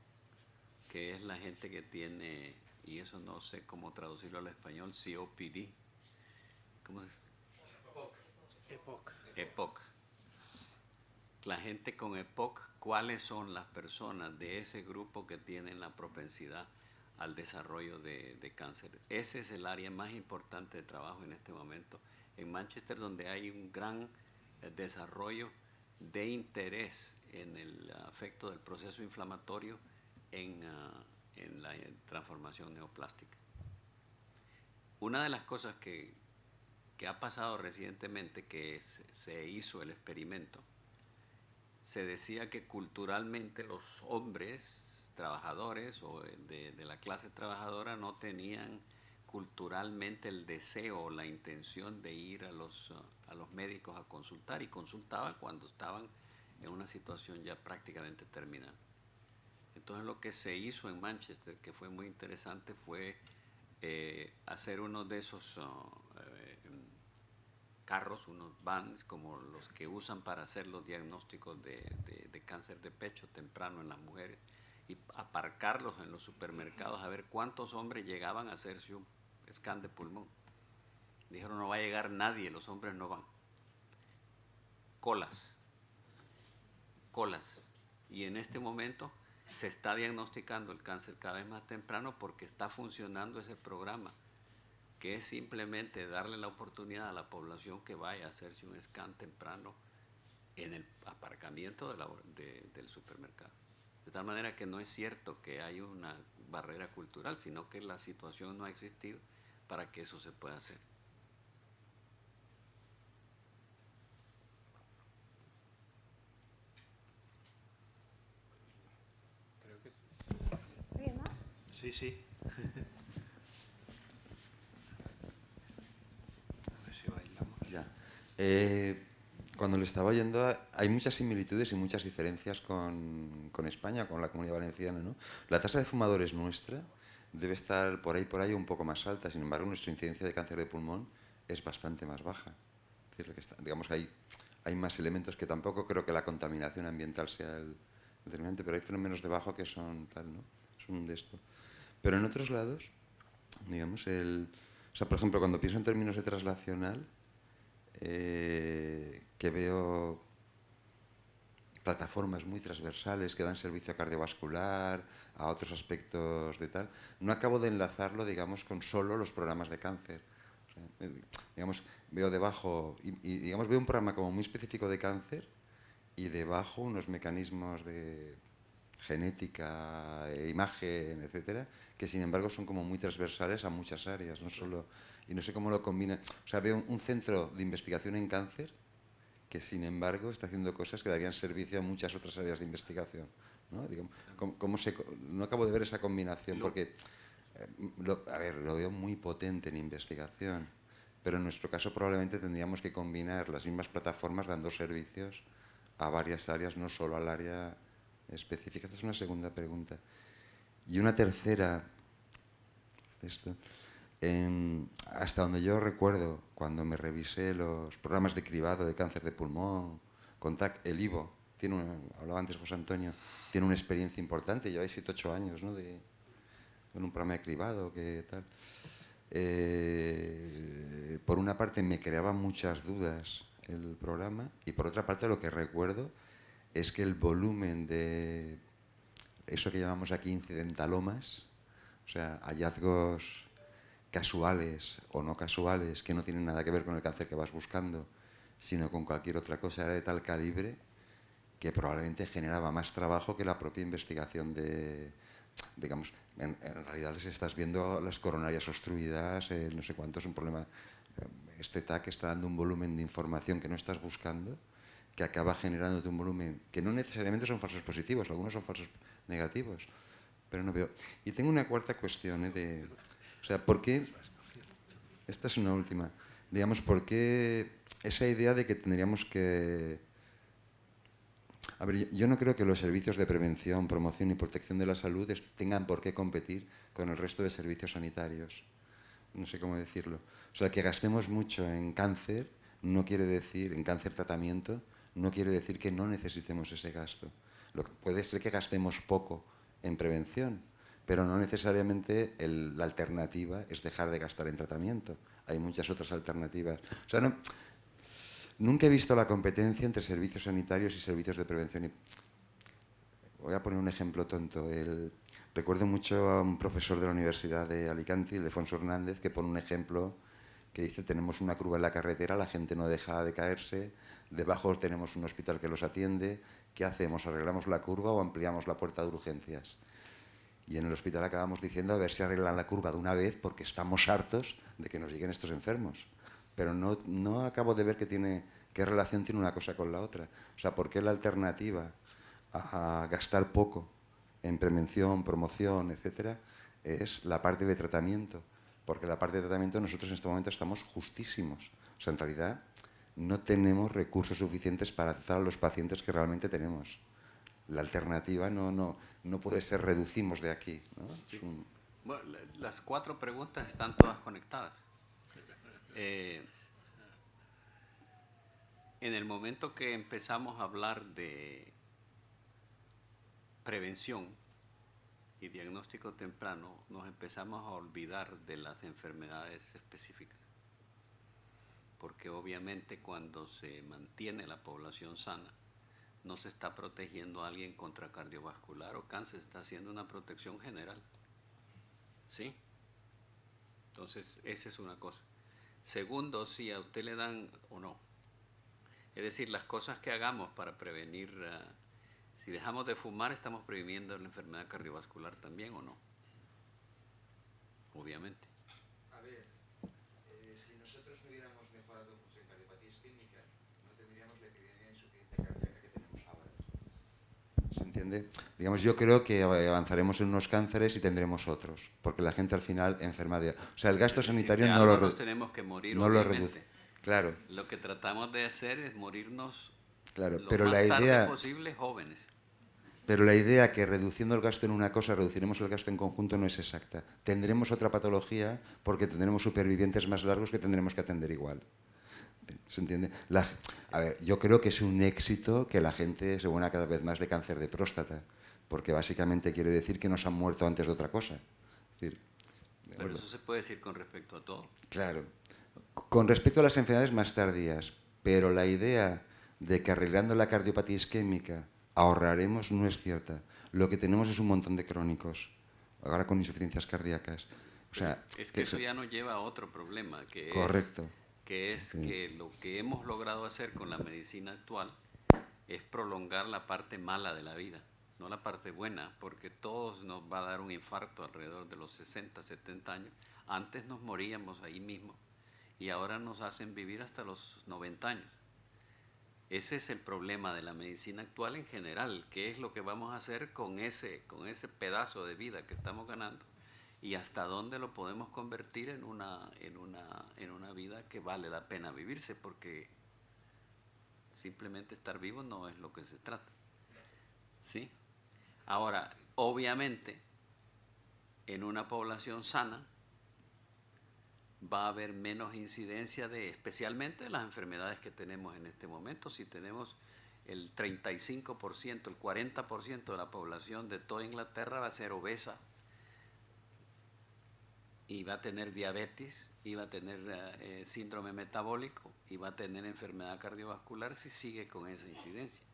que es la gente que tiene, y eso no sé cómo traducirlo al español, COPD. ¿Cómo se dice? EPOC. EPOC. La gente con EPOC, ¿cuáles son las personas de ese grupo que tienen la propensidad al desarrollo de cáncer? Ese es el área más importante de trabajo en este momento en Manchester, donde hay un gran desarrollo de interés en el efecto del proceso inflamatorio en la transformación neoplástica. Una de las cosas que ha pasado recientemente, que se hizo el experimento, se decía que culturalmente los hombres trabajadores o de la clase trabajadora no tenían culturalmente el deseo o la intención de ir a los médicos a consultar, y consultaban cuando estaban en una situación ya prácticamente terminal. Entonces lo que se hizo en Manchester, que fue muy interesante, fue hacer uno de esos carros, unos vans como los que usan para hacer los diagnósticos de cáncer de pecho temprano en las mujeres, y aparcarlos en los supermercados a ver cuántos hombres llegaban a hacerse un scan de pulmón. Dijeron, no va a llegar nadie, los hombres no van. Colas. Y en este momento se está diagnosticando el cáncer cada vez más temprano porque está funcionando ese programa, que es simplemente darle la oportunidad a la población que vaya a hacerse un scan temprano en el aparcamiento del supermercado. De tal manera que no es cierto que hay una barrera cultural, sino que la situación no ha existido para que eso se pueda hacer. Creo que ¿Alguien más? sí, sí. A ver si bailamos. Ya. Cuando le estaba oyendo, hay muchas similitudes y muchas diferencias con España, con la Comunidad Valenciana, ¿no? La tasa de fumadores nuestra debe estar por ahí un poco más alta. Sin embargo, nuestra incidencia de cáncer de pulmón es bastante más baja. Es decir, digamos que hay más elementos, que tampoco creo que la contaminación ambiental sea el determinante, pero hay fenómenos debajo que son tal, ¿no? Son de esto. Pero en otros lados, digamos, por ejemplo, cuando pienso en términos de traslacional, que veo plataformas muy transversales que dan servicio a cardiovascular, a otros aspectos de tal. No acabo de enlazarlo, digamos, con solo los programas de cáncer. O sea, digamos, veo debajo, digamos, veo un programa como muy específico de cáncer y debajo unos mecanismos de genética, imagen, etcétera, que sin embargo son como muy transversales a muchas áreas, no solo, y no sé cómo lo combina. O sea, veo un centro de investigación en cáncer que sin embargo está haciendo cosas que darían servicio a muchas otras áreas de investigación, ¿no? Digamos, no acabo de ver esa combinación, porque a ver, lo veo muy potente en investigación, pero en nuestro caso probablemente tendríamos que combinar las mismas plataformas dando servicios a varias áreas, no solo al área específica. Esta es una segunda pregunta. Y una tercera, hasta donde yo recuerdo, cuando me revisé los programas de cribado de cáncer de pulmón, CONTACT, el IVO, hablaba antes José Antonio, tiene una experiencia importante, lleváis 7 u 8 años, ¿no?, en un programa de cribado, que tal. Por una parte me creaba muchas dudas el programa, y por otra parte lo que recuerdo es que el volumen de eso que llamamos aquí incidentalomas, o sea, hallazgos casuales o no casuales que no tienen nada que ver con el cáncer que vas buscando, sino con cualquier otra cosa, era de tal calibre que probablemente generaba más trabajo que la propia investigación de, digamos, en realidad les estás viendo las coronarias obstruidas, no sé cuánto, es un problema. Este TAC está dando un volumen de información que no estás buscando, que acaba generándote un volumen que no necesariamente son falsos positivos, algunos son falsos negativos, pero no veo. Y tengo una cuarta cuestión, o sea, ¿por qué? Esta es una última. Digamos, ¿por qué esa idea de que tendríamos que... A ver, yo no creo que los servicios de prevención, promoción y protección de la salud tengan por qué competir con el resto de servicios sanitarios. No sé cómo decirlo. O sea, que gastemos mucho en cáncer no quiere decir, en cáncer tratamiento, no quiere decir que no necesitemos ese gasto. Puede ser que gastemos poco en prevención, pero no necesariamente la alternativa es dejar de gastar en tratamiento. Hay muchas otras alternativas. O sea, nunca he visto la competencia entre servicios sanitarios y servicios de prevención. Voy a poner un ejemplo tonto. Recuerdo mucho a un profesor de la Universidad de Alicante, Ildefonso Hernández, que pone un ejemplo que dice: tenemos una curva en la carretera, la gente no deja de caerse, debajo tenemos un hospital que los atiende, ¿qué hacemos? ¿Arreglamos la curva o ampliamos la puerta de urgencias? Y en el hospital acabamos diciendo a ver si arreglan la curva de una vez, porque estamos hartos de que nos lleguen estos enfermos. Pero no acabo de ver qué relación tiene una cosa con la otra. O sea, ¿por qué la alternativa a gastar poco en prevención, promoción, etcétera, es la parte de tratamiento? Porque la parte de tratamiento nosotros en este momento estamos justísimos. O sea, en realidad no tenemos recursos suficientes para tratar a los pacientes que realmente tenemos. La alternativa no puede ser reducimos de aquí, ¿no? Sí. Bueno, las 4 preguntas están todas conectadas. En el momento que empezamos a hablar de prevención y diagnóstico temprano, nos empezamos a olvidar de las enfermedades específicas. Porque obviamente cuando se mantiene la población sana, no se está protegiendo a alguien contra cardiovascular o cáncer, se está haciendo una protección general. ¿Sí? Entonces, esa es una cosa. Segundo, si a usted le dan o no. Es decir, las cosas que hagamos para prevenir, si dejamos de fumar, estamos previniendo la enfermedad cardiovascular también o no. Obviamente. A ver, si nosotros no hubiéramos mejorado mucho en cardiopatía isquémica, no tendríamos la epidemia de insuficiencia cardíaca que tenemos ahora. ¿Se entiende? Digamos, yo creo que avanzaremos en unos cánceres y tendremos otros, porque la gente al final enferma de... O sea, el gasto sanitario no lo reduce. Tenemos que morir, no lo reduce. Claro. Lo que tratamos de hacer es morirnos claro, lo pero más la idea, tarde posible jóvenes. Pero la idea que reduciendo el gasto en una cosa reduciremos el gasto en conjunto no es exacta. Tendremos otra patología porque tendremos supervivientes más largos que tendremos que atender igual. ¿Se entiende? A ver, yo creo que es un éxito que la gente se muera cada vez más de cáncer de próstata, porque básicamente quiere decir que nos han muerto antes de otra cosa. Es decir, pero eso se puede decir con respecto a todo. Claro. Con respecto a las enfermedades más tardías, pero la idea de que arreglando la cardiopatía isquémica ahorraremos no es cierta. Lo que tenemos es un montón de crónicos, ahora con insuficiencias cardíacas. O sea, es que eso ya nos lleva a otro problema, que correcto. que lo que hemos logrado hacer con la medicina actual es prolongar la parte mala de la vida, no la parte buena, porque todos nos va a dar un infarto alrededor de los 60, 70 años. Antes nos moríamos ahí mismo y ahora nos hacen vivir hasta los 90 años. Ese es el problema de la medicina actual en general. ¿Qué es lo que vamos a hacer con ese pedazo de vida que estamos ganando? Y hasta dónde lo podemos convertir en una vida que vale la pena vivirse, porque simplemente estar vivo no es lo que se trata. ¿Sí? Ahora, obviamente, en una población sana va a haber menos incidencia de, especialmente de las enfermedades que tenemos en este momento. Si tenemos el 35%, el 40% de la población de toda Inglaterra va a ser obesa y va a tener diabetes, y va a tener síndrome metabólico, y va a tener enfermedad cardiovascular si sigue con esa incidencia.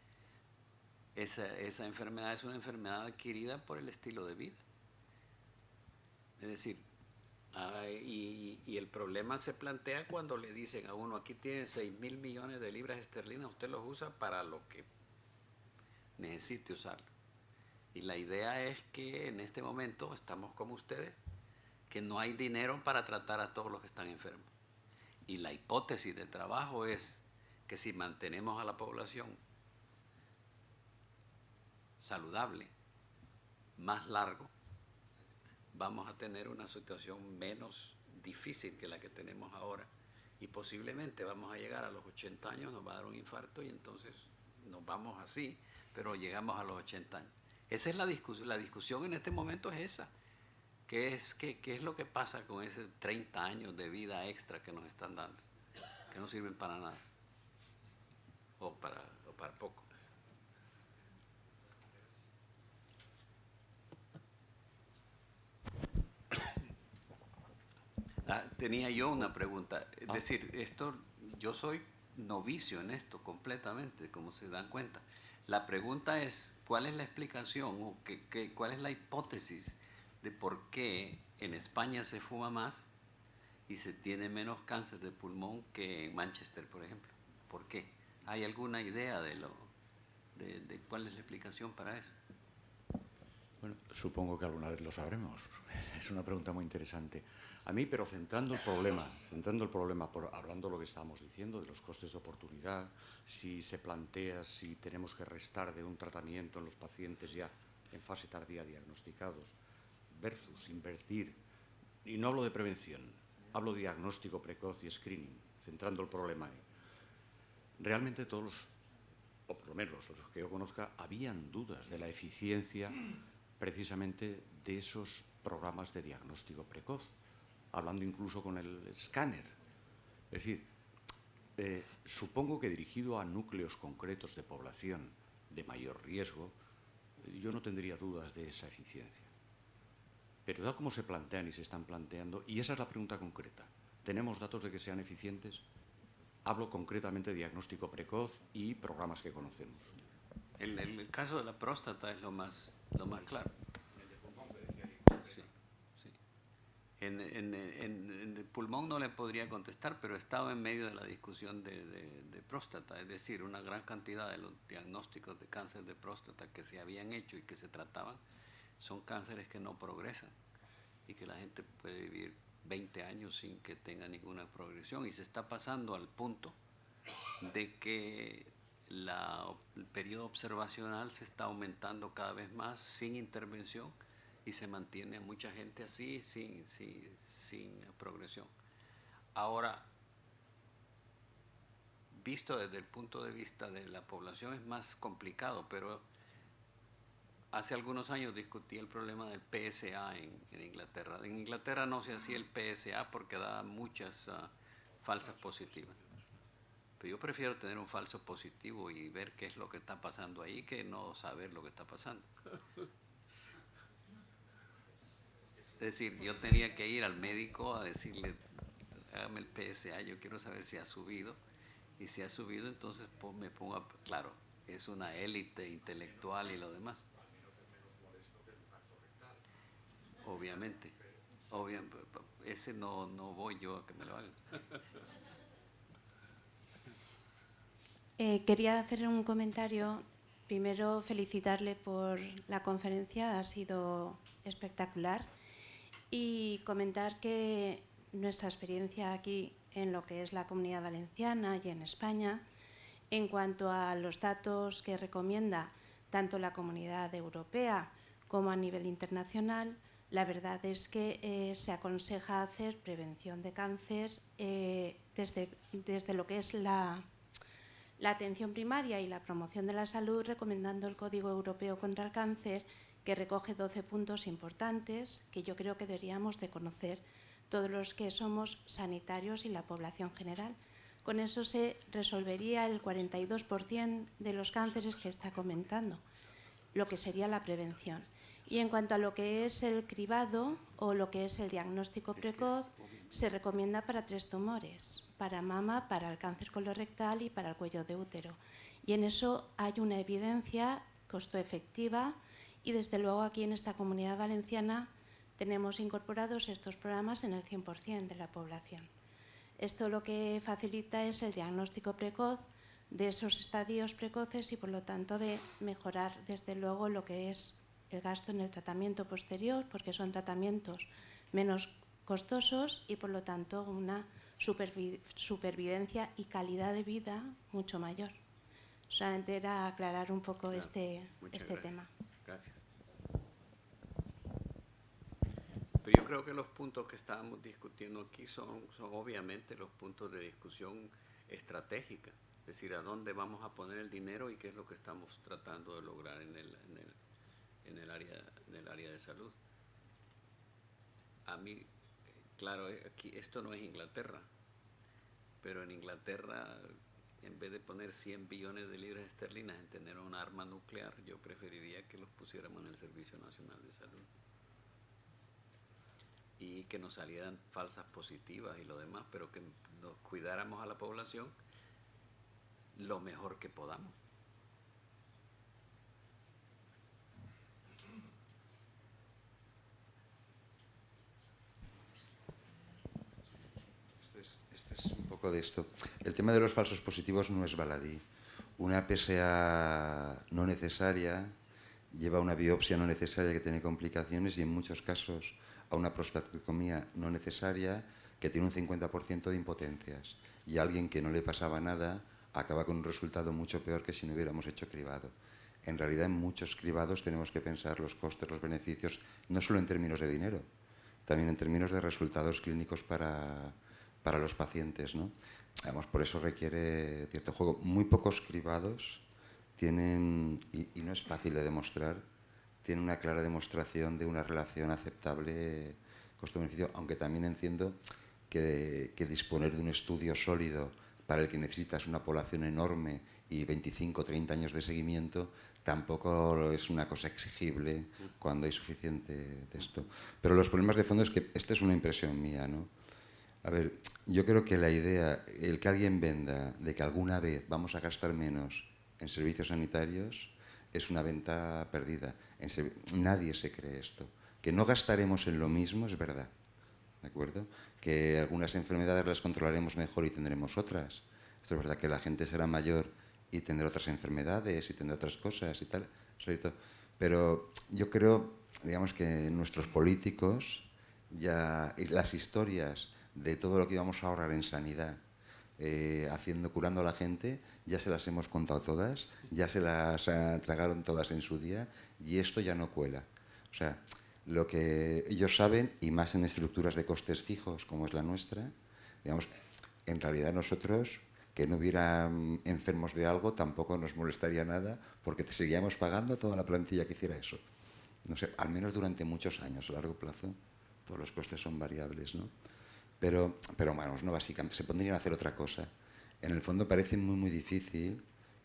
Esa enfermedad es una enfermedad adquirida por el estilo de vida. Es decir, y el problema se plantea cuando le dicen a uno, aquí tiene 6.000 millones de libras esterlinas, usted los usa para lo que necesite usarlo. Y la idea es que en este momento estamos como ustedes, que no hay dinero para tratar a todos los que están enfermos. Y la hipótesis de trabajo es que si mantenemos a la población saludable más largo, vamos a tener una situación menos difícil que la que tenemos ahora, y posiblemente vamos a llegar a los 80 años, nos va a dar un infarto y entonces nos vamos así, pero llegamos a los 80 años. Esa es la discusión en este momento es esa. ¿Qué es lo que pasa con esos 30 años de vida extra que nos están dando? Que no sirven para nada. O para poco. Tenía yo una pregunta. Es decir, yo soy novicio en esto completamente, como se dan cuenta. La pregunta es, ¿cuál es la explicación o cuál es la hipótesis de por qué en España se fuma más y se tiene menos cáncer de pulmón que en Manchester, por ejemplo? ¿Por qué? ¿Hay alguna idea de cuál es la explicación para eso? Bueno, supongo que alguna vez lo sabremos. Es una pregunta muy interesante. A mí, pero centrando el problema, hablando de lo que estábamos diciendo, de los costes de oportunidad, si se plantea si tenemos que restar de un tratamiento en los pacientes ya en fase tardía diagnosticados, versus invertir, y no hablo de prevención, hablo de diagnóstico precoz y screening, centrando el problema ahí. Realmente todos, o por lo menos los que yo conozca, habían dudas de la eficiencia precisamente de esos programas de diagnóstico precoz, hablando incluso con el escáner. Es decir, supongo que dirigido a núcleos concretos de población de mayor riesgo, yo no tendría dudas de esa eficiencia. Pero tal como se plantean y se están planteando, y esa es la pregunta concreta, ¿tenemos datos de que sean eficientes? Hablo concretamente de diagnóstico precoz y programas que conocemos. El caso de la próstata es lo más claro. Sí, sí. En el pulmón no le podría contestar, pero estaba en medio de la discusión de próstata, es decir, una gran cantidad de los diagnósticos de cáncer de próstata que se habían hecho y que se trataban son cánceres que no progresan y que la gente puede vivir 20 años sin que tenga ninguna progresión, y se está pasando al punto de que el periodo observacional se está aumentando cada vez más sin intervención y se mantiene a mucha gente así sin progresión. Ahora, visto desde el punto de vista de la población es más complicado, pero hace algunos años discutí el problema del PSA en Inglaterra. En Inglaterra no se hacía el PSA porque daba muchas falsas positivas. Pero yo prefiero tener un falso positivo y ver qué es lo que está pasando ahí que no saber lo que está pasando. Es decir, yo tenía que ir al médico a decirle, hágame el PSA, yo quiero saber si ha subido. Y si ha subido, entonces me pongo claro, es una élite intelectual y lo demás. Obviamente. Ese no voy yo a que me lo hagan. Quería hacer un comentario. Primero, felicitarle por la conferencia, ha sido espectacular. Y comentar que nuestra experiencia aquí en lo que es la Comunidad Valenciana y en España, en cuanto a los datos que recomienda tanto la Comunidad Europea como a nivel internacional, la verdad es que se aconseja hacer prevención de cáncer desde lo que es la atención primaria y la promoción de la salud, recomendando el Código Europeo contra el Cáncer, que recoge 12 puntos importantes que yo creo que deberíamos de conocer todos los que somos sanitarios y la población general. Con eso se resolvería el 42% de los cánceres que está comentando, lo que sería la prevención. Y en cuanto a lo que es el cribado o lo que es el diagnóstico precoz, se recomienda para 3 tumores, para mama, para el cáncer colorectal y para el cuello de útero. Y en eso hay una evidencia costo efectiva y desde luego aquí en esta Comunidad Valenciana tenemos incorporados estos programas en el 100% de la población. Esto lo que facilita es el diagnóstico precoz de esos estadios precoces y por lo tanto de mejorar desde luego lo que es el gasto en el tratamiento posterior, porque son tratamientos menos costosos y por lo tanto una supervivencia y calidad de vida mucho mayor. Solamente era aclarar un poco Claro. este Gracias. tema. Gracias. Pero yo creo que los puntos que estábamos discutiendo aquí son obviamente los puntos de discusión estratégica, es decir, a dónde vamos a poner el dinero y qué es lo que estamos tratando de lograr en el área de salud. A mí, claro, aquí esto no es Inglaterra, pero en Inglaterra, en vez de poner 100 billones de libras esterlinas en tener un arma nuclear, yo preferiría que los pusiéramos en el Servicio Nacional de Salud y que nos salieran falsas positivas y lo demás, pero que nos cuidáramos a la población lo mejor que podamos. Esto es un poco de esto. El tema de los falsos positivos no es baladí. Una PSA no necesaria lleva a una biopsia no necesaria que tiene complicaciones y en muchos casos a una prostatectomía no necesaria que tiene un 50% de impotencias. Y alguien que no le pasaba nada acaba con un resultado mucho peor que si no hubiéramos hecho cribado. En realidad, en muchos cribados tenemos que pensar los costes, los beneficios, no solo en términos de dinero, también en términos de resultados clínicos para los pacientes, ¿no? Además, por eso requiere cierto juego. Muy pocos cribados tienen, y no es fácil de demostrar, tienen una clara demostración de una relación aceptable costo-beneficio, aunque también entiendo que disponer de un estudio sólido para el que necesitas una población enorme y 25 o 30 años de seguimiento tampoco es una cosa exigible cuando hay suficiente de esto. Pero los problemas de fondo es que esta es una impresión mía, ¿no? A ver, yo creo que la idea, el que alguien venda de que alguna vez vamos a gastar menos en servicios sanitarios es una venta perdida. Nadie se cree esto. Que no gastaremos en lo mismo es verdad, ¿de acuerdo? Que algunas enfermedades las controlaremos mejor y tendremos otras. Esto es verdad, que la gente será mayor y tendrá otras enfermedades y tendrá otras cosas y tal. Pero yo creo, digamos, que nuestros políticos ya, y las historias de todo lo que íbamos a ahorrar en sanidad, curando a la gente, ya se las hemos contado todas, ya se las tragaron todas en su día y esto ya no cuela. O sea, lo que ellos saben, y más en estructuras de costes fijos como es la nuestra, digamos, en realidad nosotros, que no hubiera enfermos de algo, tampoco nos molestaría nada porque seguíamos pagando toda la plantilla que hiciera eso. No sé, al menos durante muchos años, a largo plazo, todos los costes son variables, ¿no? Pero bueno, no básicamente, se podrían hacer otra cosa. En el fondo parece muy, muy difícil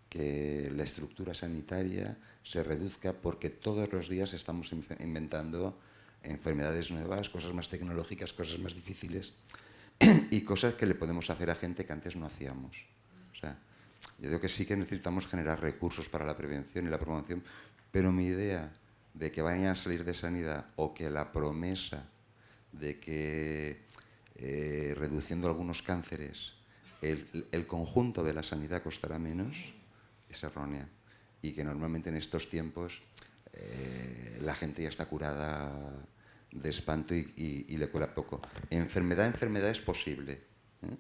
que la estructura sanitaria se reduzca porque todos los días estamos inventando enfermedades nuevas, cosas más tecnológicas, cosas más difíciles y cosas que le podemos hacer a gente que antes no hacíamos. O sea, Yo digo que sí que necesitamos generar recursos para la prevención y la promoción, pero mi idea de que vayan a salir de sanidad o que la promesa de que reduciendo algunos cánceres el conjunto de la sanidad costará menos es errónea, y que normalmente en estos tiempos la gente ya está curada de espanto y le cuela poco. Enfermedad es posible, ¿eh?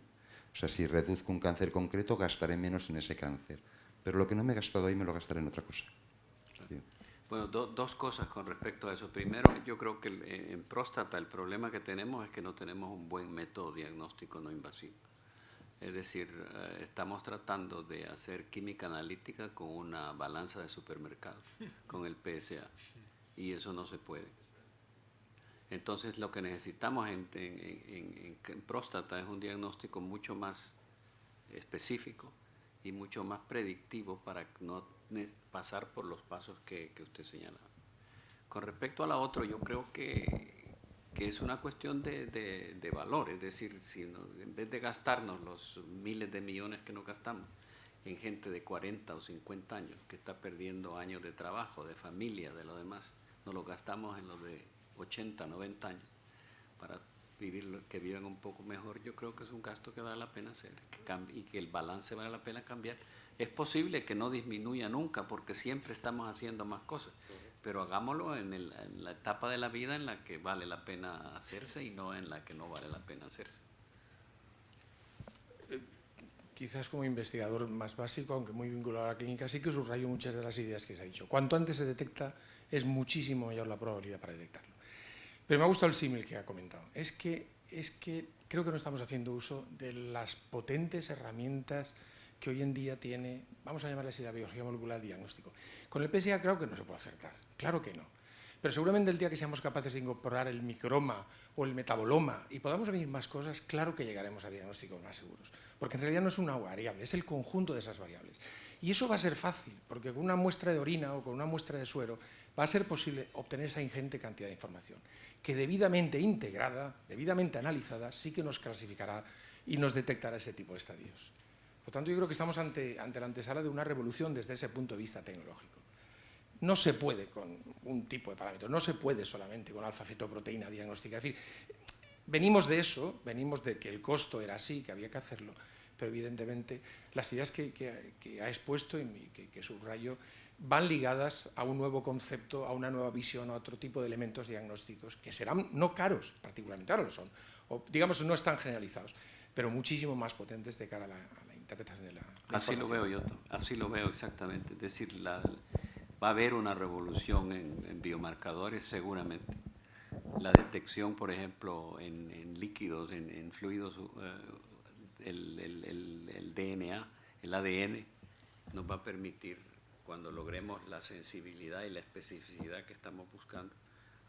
O sea, si reduzco un cáncer concreto, gastaré menos en ese cáncer. Pero lo que no me he gastado ahí me lo gastaré en otra cosa. Sí. Bueno, dos cosas con respecto a eso. Primero, yo creo que en próstata el problema que tenemos es que no tenemos un buen método diagnóstico no invasivo. Es decir, estamos tratando de hacer química analítica con una balanza de supermercado, con el PSA, y eso no se puede. Entonces, lo que necesitamos en próstata es un diagnóstico mucho más específico y mucho más predictivo para no pasar por los pasos que usted señalaba. Con respecto a la otra, yo creo que es una cuestión de valor, es decir, si en vez de gastarnos los miles de millones que nos gastamos en gente de 40 o 50 años que está perdiendo años de trabajo, de familia, de lo demás, nos los gastamos en los de 80, 90 años para que vivan un poco mejor. Yo creo que es un gasto que vale la pena hacer y que el balance vale la pena cambiar. Es posible que no disminuya nunca porque siempre estamos haciendo más cosas, pero hagámoslo en la etapa de la vida en la que vale la pena hacerse y no en la que no vale la pena hacerse. Quizás como investigador más básico, aunque muy vinculado a la clínica, sí que subrayo muchas de las ideas que se ha dicho. Cuanto antes se detecta, es muchísimo mayor la probabilidad para detectarlo. Pero me ha gustado el símil que ha comentado. Es que creo que no estamos haciendo uso de las potentes herramientas que hoy en día tiene, vamos a llamarle así, la biología molecular diagnóstico. Con el PSA creo que no se puede acertar, claro que no. Pero seguramente el día que seamos capaces de incorporar el microma o el metaboloma y podamos venir más cosas, claro que llegaremos a diagnósticos más seguros. Porque en realidad no es una variable, es el conjunto de esas variables. Y eso va a ser fácil, porque con una muestra de orina o con una muestra de suero va a ser posible obtener esa ingente cantidad de información, que debidamente integrada, debidamente analizada, sí que nos clasificará y nos detectará ese tipo de estadios. Por tanto, yo creo que estamos ante la antesala de una revolución desde ese punto de vista tecnológico. No se puede con un tipo de parámetro, no se puede solamente con alfa-fetoproteína diagnóstica. Es decir, venimos de eso, venimos de que el costo era así, que había que hacerlo, pero evidentemente las ideas que ha expuesto y que subrayo van ligadas a un nuevo concepto, a una nueva visión, a otro tipo de elementos diagnósticos que serán no caros, particularmente, ahora lo son, o digamos no están generalizados, pero muchísimo más potentes de cara a la interpretación de la Así lo veo yo, así lo veo exactamente. Es decir, va a haber una revolución en biomarcadores seguramente. La detección, por ejemplo, en líquidos, en fluidos, el DNA, el ADN, nos va a permitir, cuando logremos la sensibilidad y la especificidad que estamos buscando,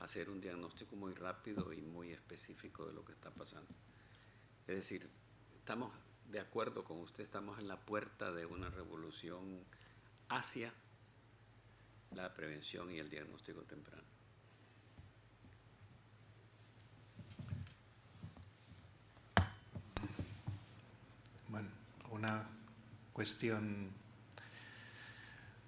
hacer un diagnóstico muy rápido y muy específico de lo que está pasando. Es decir, estamos de acuerdo con usted, estamos en la puerta de una revolución hacia la prevención y el diagnóstico temprano. Bueno, una cuestión,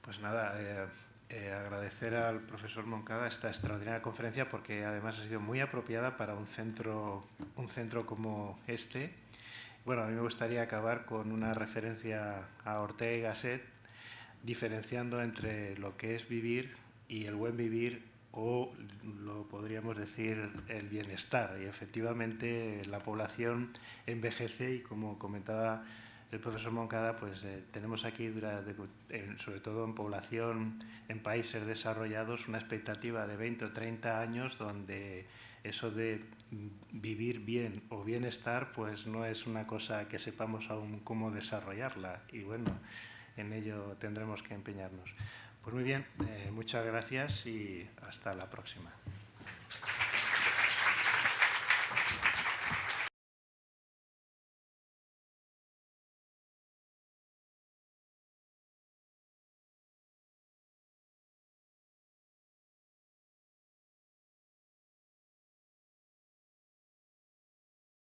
pues nada, agradecer al profesor Moncada esta extraordinaria conferencia porque además ha sido muy apropiada para un centro como este. Bueno, a mí me gustaría acabar con una referencia a Ortega y Gasset, diferenciando entre lo que es vivir y el buen vivir, o lo podríamos decir el bienestar. Y efectivamente la población envejece y, como comentaba el profesor Moncada, pues tenemos aquí, sobre todo en población, en países desarrollados, una expectativa de 20 o 30 años donde eso de vivir bien o bienestar pues no es una cosa que sepamos aún cómo desarrollarla, y bueno, en ello tendremos que empeñarnos. Pues muy bien, muchas gracias y hasta la próxima.